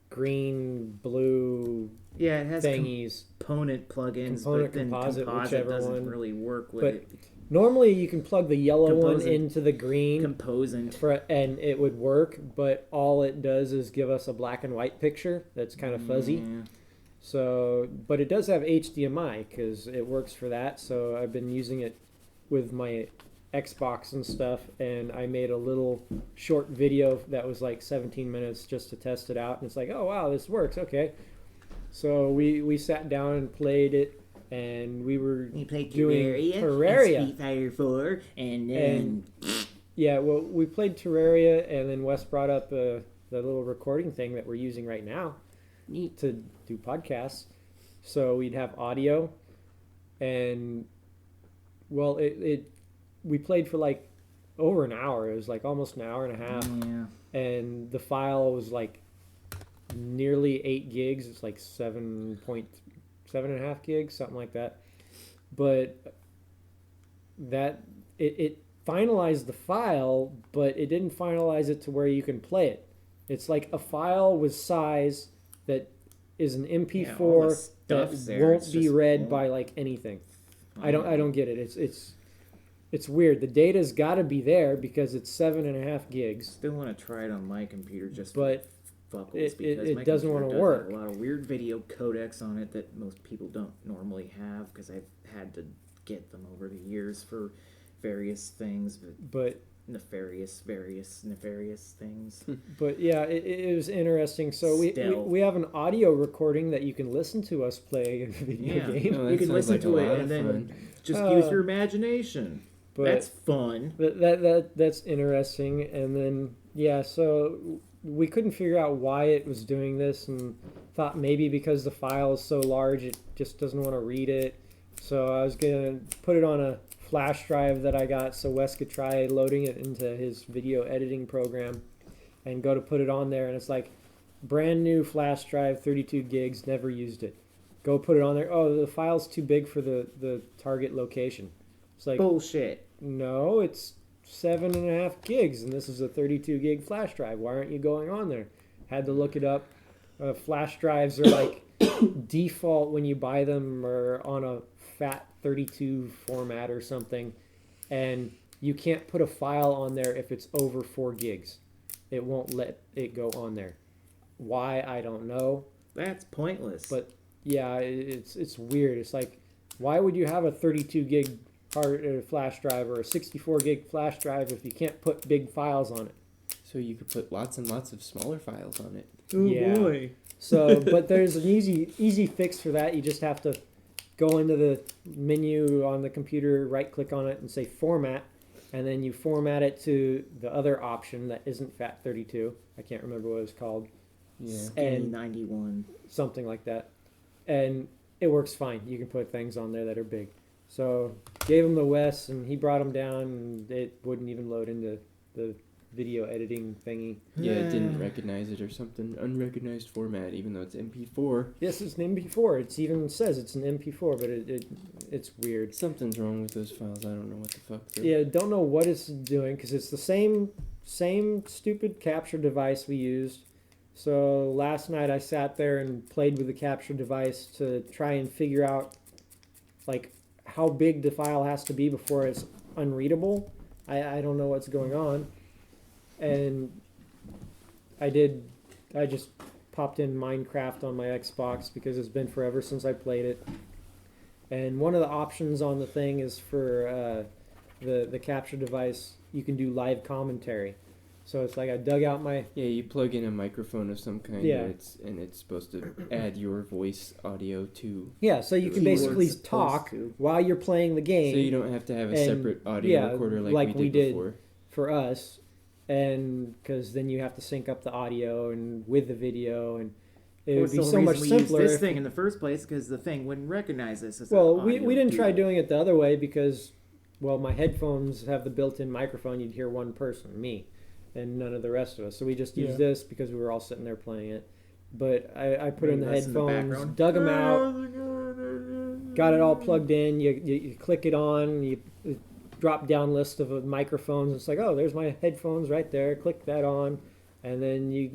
green, blue Yeah, it has thingies. component plugins, Component, but then composite, composite whichever doesn't one. really work with But it. Normally, you can plug the yellow one Composite. into the green, Composant. and it would work. But all it does is give us a black and white picture that's kind of fuzzy. Yeah. So, but it does have HDMI because it works for that. So I've been using it with my Xbox and stuff, and I made a little short video that was like 17 minutes just to test it out. And it's like, oh wow, this works. Okay. So we sat down and played it, and we were We played doing Terraria, and Street Fighter 4, and then... yeah, well, we played Terraria, and then Wes brought up the little recording thing that we're using right now to do podcasts. So we'd have audio, and well, we played for like over an hour. It was like almost an hour and a half, Yeah. and the file was like nearly 8 gigs. It's like 7.7.5 gigs, something like that. But that it finalized the file, but it didn't finalize it to where you can play it. It's like a file with size that is an Yeah, all the MP4 that stuff's there, won't it's be just read won't. by like anything. I don't get it. It's weird. The data's got to be there because it's 7.5 gigs. Still want to try it on my computer just But fuckles It- because it my doesn't computer wanna does work. have a lot of weird video codecs on it that most people don't normally have because I've had to get them over the years for various things, But nefarious things. But yeah, it was interesting. So we Still. have an audio recording that you can listen to us play a video Yeah, game. Oh, that you can sounds listen like a to it lot and of then fun. just Uh, use your imagination. But That's fun. that's interesting. And then yeah, so we couldn't figure out why it was doing this, and thought maybe because the file is so large, it just doesn't want to read it. So I was gonna put it on a flash drive that I got, so Wes could try loading it into his video editing program, and go to put it on there, and it's like brand new flash drive, 32 gigs, never used it. Go put it on there. Oh, the file's too big for the target location. It's like, Bullshit. no, it's 7.5 gigs, and this is a 32 gig flash drive. Why aren't you going on there? Had to look it up. Flash drives are like default when you buy them, or on a fat 32 format or something, and you can't put a file on there if it's over 4 gigs. It won't let it go on there. Why, I don't know. That's pointless. But yeah, it's weird. It's like, why would you have a 32 gig flash drive or a 64 gig flash drive if you can't put big files on it? So you could put lots and lots of smaller files on it. Oh Yeah. boy. So, but there's an easy fix for that. You just have to go into the menu on the computer, right click on it and say format, and then you format it to the other option that isn't FAT32. I can't remember what it's called. Yeah. And 91. something like that. And it works fine. You can put things on there that are big. So gave him the Wes, and he brought them down, and it wouldn't even load into the video editing thingy. Yeah, it didn't recognize it or something. Unrecognized format, even though it's MP4. Yes, it's an MP4. It even says it's an MP4, but it's weird. Something's wrong with those files. I don't know what the fuck. They're... Yeah, don't know what it's doing, because it's the same stupid capture device we used. So last night I sat there and played with the capture device to try and figure out like how big the file has to be before it's unreadable. I don't know what's going on. And I just popped in Minecraft on my Xbox because it's been forever since I played it. And one of the options on the thing is for the capture device, you can do live commentary. So it's like I dug out my... Yeah, you plug in a microphone of some kind. Yeah. And it's supposed to add your voice audio to... Yeah, so you can Keyboard's basically supposed talk to. while you're playing the game. So you don't have to have a And, separate audio yeah, recorder like like we we did. did before. For us, and because then you have to sync up the audio and with the video, and it would What's be the so reason much we simpler. used this if- thing in the first place? Because the thing wouldn't recognize this as well, an we audio didn't try deal. doing it the other way because, well, my headphones have the built-in microphone. You'd hear one person, me, and none of the rest of us. So we just used Yeah. this because we were all sitting there playing it. But I put in the Maybe less in the headphones, background. dug them out, got it all plugged in. You click it on, you drop down list of microphones. It's like, oh, there's my headphones right there. Click that on, and then you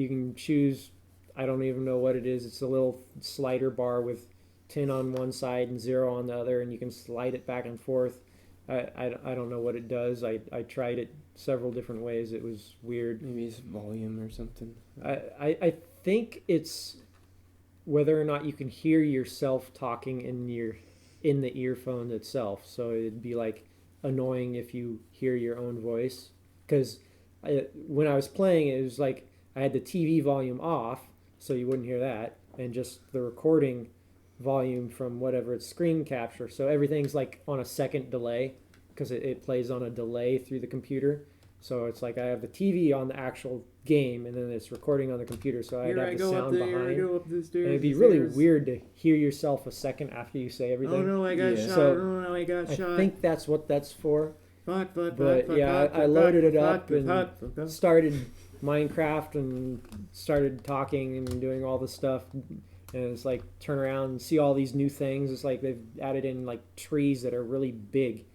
can choose. I don't even know what it is. It's a little slider bar with 10 on one side and 0 on the other, and you can slide it back and forth. I don't know what it does. I tried it several different ways. It was weird. Maybe it's volume or something. I think it's whether or not you can hear yourself talking in the earphone itself. So it'd be like annoying if you hear your own voice. Because when I was playing, it was like I had the TV volume off, so you wouldn't hear that, and just the recording volume from whatever it's screen capture. So everything's like on a second delay because it plays on a delay through the computer. So it's like I have the TV on the actual game, and then it's recording on the computer, so I'd Here I have the go up sound there. Here I behind. go up the stairs. And it'd be the really stairs. weird to hear yourself a second after you say everything. Oh no, I got Yeah. shot. So, oh no, I got I shot. think that's what that's for. Fuck, but yeah, I loaded it up and started Minecraft and started talking and doing all this stuff. And it's like turn around and see all these new things. It's like they've added in like trees that are really big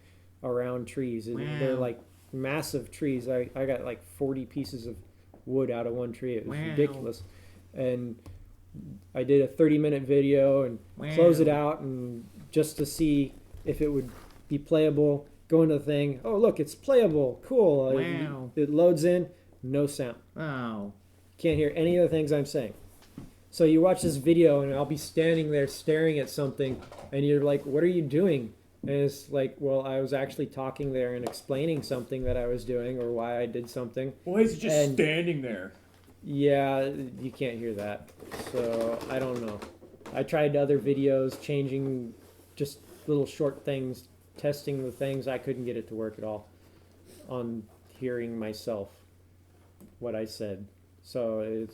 around trees. And they're Wow. like massive trees. I got like 40 pieces of wood out of one tree. It was Wow. ridiculous. And I did a 30-minute video and close it out, and just to see if it would be playable. Go into the thing. Oh, look, it's playable. Cool. Wow. It loads in. No sound. Oh. can't hear any of the things I'm saying. So you watch this video, and I'll be standing there staring at something, and you're like, what are you doing? And it's like, well, I was actually talking there and explaining something that I was doing or why I did something. Why is it just And- standing there? Yeah, you can't hear that. So I don't know. I tried other videos, changing just little short things, testing the things. I couldn't get it to work at all on hearing myself, what I said. So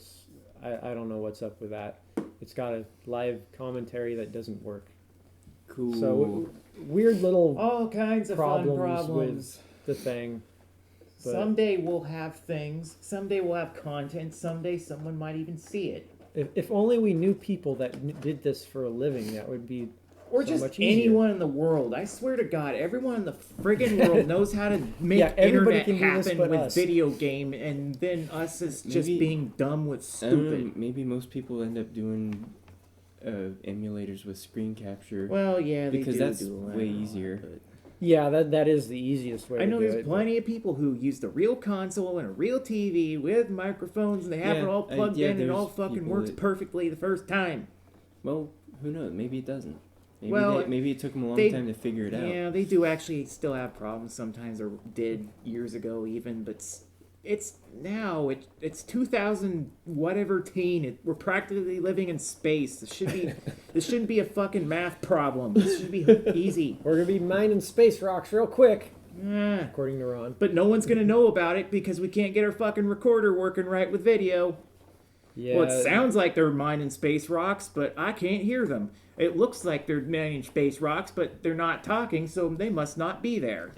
I don't know what's up with that. It's got a live commentary that doesn't work. Cool. So weird little All kinds of fun Problems problems. the thing. But Someday we'll have things. Someday we'll have content. Someday someone might even see it. if only we knew people that did this for a living, that would be Or so just much easier. anyone in the world. I swear to God, everyone in the friggin' world knows how to make Yeah, everybody internet can do this happen but with us. video game, and then us is just Maybe- being dumb with I don't know, stupid. maybe most people end up doing emulators with screen capture Well, yeah, they because do that's do that, way easier. but- Yeah, that is the easiest way I to know do there's it. plenty of people who use the real console and a real TV with microphones, and they have Yeah, it all plugged yeah, in, and it all there's fucking people works that- perfectly the first time. Well, who knows? Maybe it doesn't. Maybe Well, maybe it took them a long they- time to figure it out. Yeah, they do actually still have problems sometimes, or did years ago even, but it's now it's 2000 whatever teen. We're practically living in space. This shouldn't be a fucking math problem. This should be easy. We're gonna be mining space rocks real quick, Ah, according to Ron. but no one's gonna know about it because we can't get our fucking recorder working right with video. Yeah, Well, it sounds like they're mining space rocks, but I can't hear them. It looks like they're mining space rocks, but they're not talking, so they must not be there.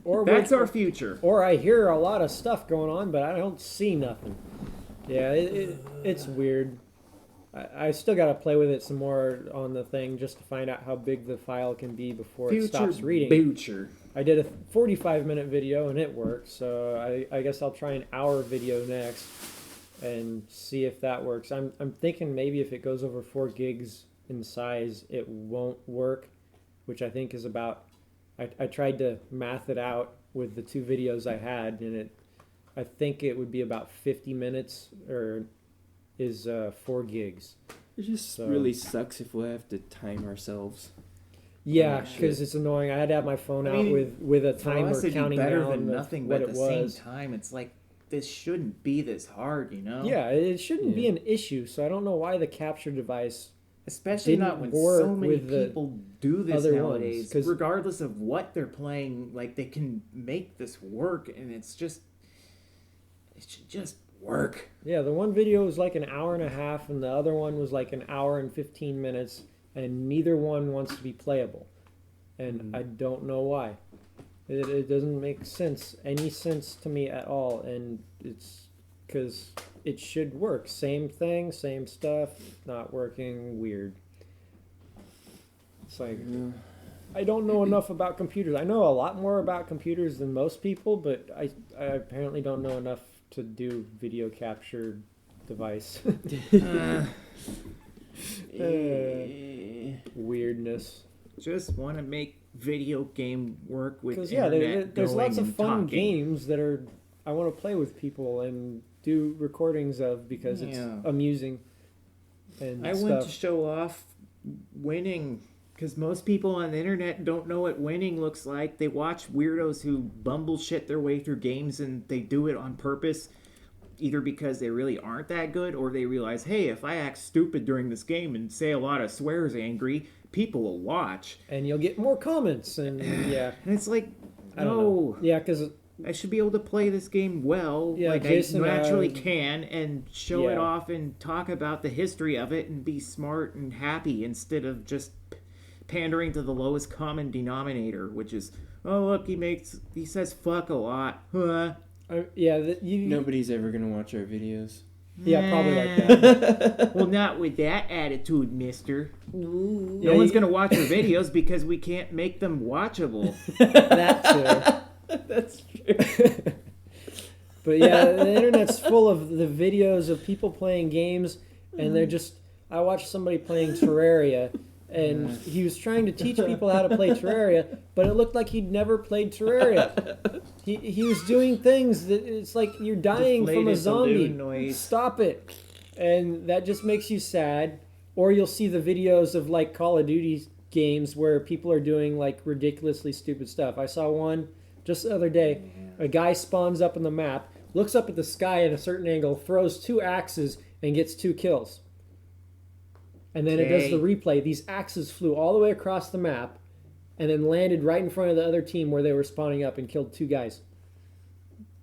or That's our future. Or I hear a lot of stuff going on, but I don't see nothing. Yeah, it's weird. I still got to play with it some more on the thing just to find out how big the file can be before it stops reading. Future. I did a 45-minute video and it worked, so I guess I'll try an hour video next and see if that works. I'm thinking maybe if it goes over 4 gigs in size, it won't work, which I think is about. I tried to math it out with the 2 videos I had, and I think it would be about 50 minutes, or is 4 gigs. It just So- really sucks if we'll have to time ourselves. Yeah, Oh, shit. because it's annoying. I had to have my phone I out mean, with a For timer us, it'd be counting better down than of nothing, what but at it the was. same time, it's like this shouldn't be this hard, you know? Yeah, it shouldn't be Yeah. an issue. So I don't know why the capture device. Especially Didn't not when work so many with the people do this other ones, nowadays. 'cause- Regardless of what they're playing, like they can make this work, and it should just work. Yeah, the one video was like an hour and a half, and the other one was like an hour and 15 minutes, and neither one wants to be playable, and I don't know why. It doesn't make any sense to me at all, and it's because it should work. Same thing, same stuff, not working, weird. It's like, I don't know enough about computers. I know a lot more about computers than most people, but I apparently don't know enough to do video capture device. Weirdness. Just want to make video game work with Because internet there's going lots of and fun talking. games that I want to play with people and do recordings of because it's Yeah. amusing and I stuff. went to show off winning because most people on the internet don't know what winning looks like. They watch weirdos who bumble shit their way through games, and they do it on purpose, either because they really aren't that good, or they realize, hey, if I act stupid during this game and say a lot of swears angry, people will watch. And you'll get more comments and yeah. And it's like, I don't know. no, Yeah, because I should be able to play this game well, Yeah, like Jason, I naturally can, and show it yeah. off and talk about the history of it and be smart and happy instead of just pandering to the lowest common denominator, which is, oh look, he says fuck a lot. Huh? Nobody's ever gonna watch our videos. Yeah, probably like that. Well, not with that attitude, mister. Yeah, No one's going to watch our videos because we can't make them watchable. That too. That's true. But yeah, the internet's full of the videos of people playing games, and they're just. I watched somebody playing Terraria, And he was trying to teach people how to play Terraria, but it looked like he'd never played Terraria. He was doing things that it's like you're dying from a Deflated zombie. balloon noise. Stop it. And that just makes you sad. Or you'll see the videos of like Call of Duty games where people are doing like ridiculously stupid stuff. I saw one just the other day. A guy spawns up on the map, looks up at the sky at a certain angle, throws 2 axes, and gets 2 kills. And then it does the replay. These axes flew all the way across the map and then landed right in front of the other team where they were spawning up and killed 2 guys.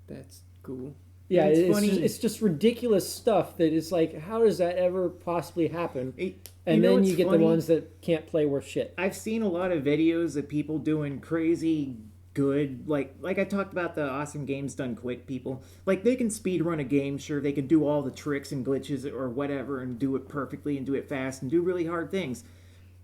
That's cool. Yeah, It's funny. it's just ridiculous stuff that it's like, how does that ever possibly happen? And know then what's you get funny? the ones that can't play worth shit. I've seen a lot of videos of people doing crazy good, like I talked about the awesome games done quick people. Like they can speed run a game, sure, they can do all the tricks and glitches or whatever and do it perfectly and do it fast and do really hard things.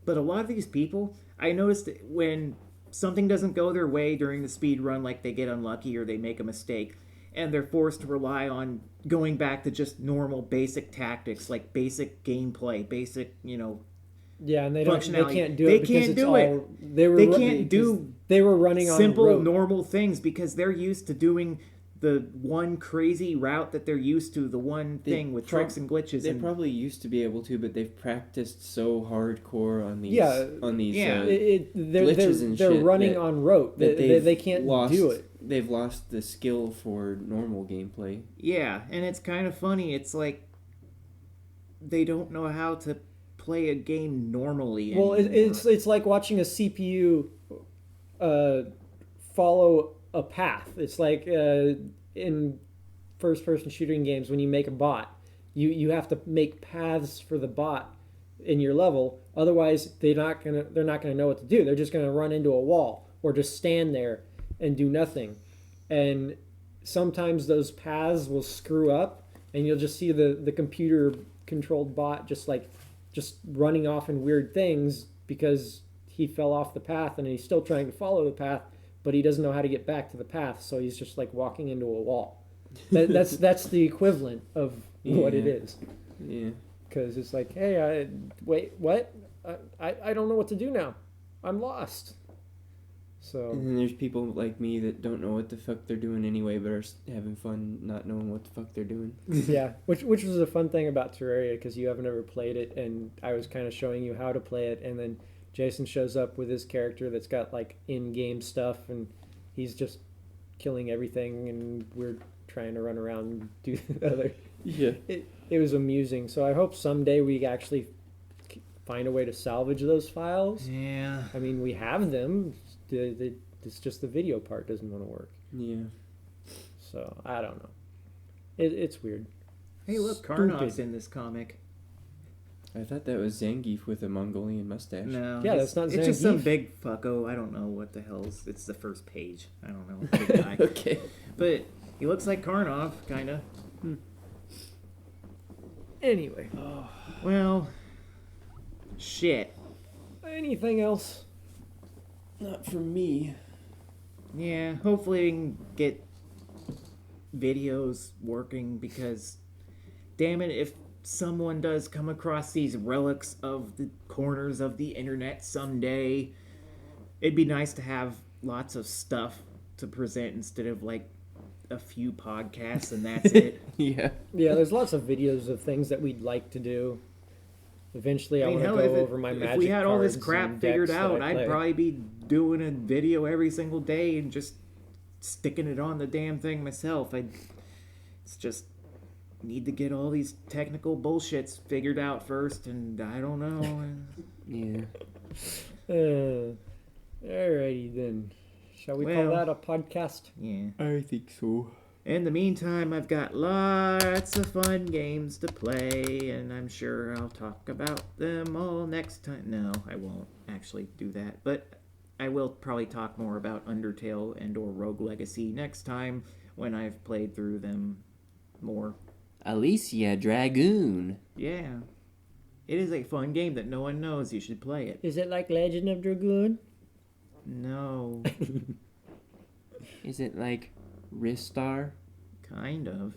But a lot of these people, I noticed that when something doesn't go their way during the speed run, like they get unlucky or they make a mistake, and they're forced to rely on going back to just normal basic tactics, like basic gameplay, basic, Yeah, and they functionality. can't do They it because can't it's do all it. they were They ru- can't do because they were running on simple, road. normal things because they're used to doing the one crazy route that they're used to, the one thing with tricks and glitches. They And probably used to be able to, but they've practiced so hardcore on these. Yeah. Yeah. They're glitches and they're shit running that- on road. that They can't do it. They've lost the skill for normal gameplay. yeah, and it's kind of funny. It's like they don't know how to play a game normally Well, anymore. it's like watching a CPU follow a path. It's like in first-person shooting games when you make a bot, you have to make paths for the bot in your level. Otherwise, they're not gonna know what to do. They're just gonna run into a wall or just stand there and do nothing. And sometimes those paths will screw up, and you'll just see the computer-controlled bot just running off in weird things because he fell off the path and he's still trying to follow the path, but he doesn't know how to get back to the path, so he's just like walking into a wall. That's the equivalent of what it Yeah. is. Yeah. Because it's like, hey, wait, what? I don't know what to do now. I'm lost. So And then there's people like me that don't know what the fuck they're doing anyway, but are having fun not knowing what the fuck they're doing. yeah, which was a fun thing about Terraria because you haven't ever played it, and I was kind of showing you how to play it, and then Jason shows up with his character that's got like in-game stuff, and he's just killing everything, and we're trying to run around and do the other. Yeah. It was amusing. So I hope someday we actually find a way to salvage those files. Yeah. I mean, we have them. It's just the video part doesn't want to work. Yeah. So I don't know. It's weird. Hey, look, Stupid. Karnov's in this comic. I thought that was Zangief with a Mongolian mustache. No. Yeah, it's- that's not It's just some Zangief. big fucko. I don't know what the hell's. It's the first page. I don't know. Big guy. Okay. But he looks like Karnov, kind of. Anyway, Well, shit. anything else? Not for me. Yeah, hopefully we can get videos working because, damn it, if someone does come across these relics of the corners of the internet someday, it'd be nice to have lots of stuff to present instead of like a few podcasts and that's it. Yeah. Yeah, there's lots of videos of things that we'd like to do. Eventually, I want to hell, go if over my magic if we had all this cards crap and figured decks that out, I I'd play. probably be doing a video every single day and just sticking it on the damn thing myself. It's just need to get all these technical bullshits figured out first, and I don't know. Yeah. Alrighty then. Shall we call Well- that a podcast? Yeah. I think so. In the meantime, I've got lots of fun games to play, and I'm sure I'll talk about them all next time. No, I won't actually do that, but I will probably talk more about Undertale and or Rogue Legacy next time when I've played through them more. Alicia Dragoon. Yeah. It is a fun game that no one knows. You should play it. Is it like Legend of Dragoon? No. Is it like Ristar? Kind of.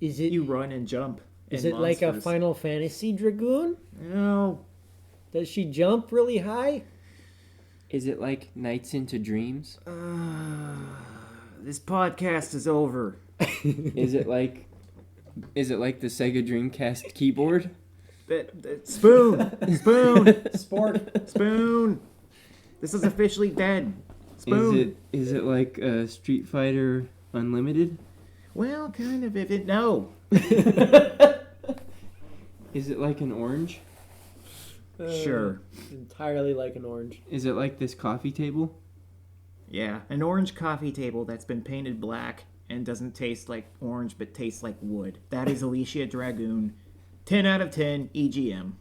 Is it? You run and jump. Is and it like a monsters. Final Fantasy Dragoon? No. Does she jump really high? Is it like Nights into Dreams? This podcast is over. Is it like the Sega Dreamcast keyboard? Spoon! Spoon! Sport. Spoon! This is officially dead. Spoon! Is it like Street Fighter Unlimited? Well, kind of. No. Is it like an orange? Sure. Entirely like an orange. Is it like this coffee table? Yeah, an orange coffee table that's been painted black and doesn't taste like orange but tastes like wood. That is Alicia Dragoon. 10 out of 10 EGM.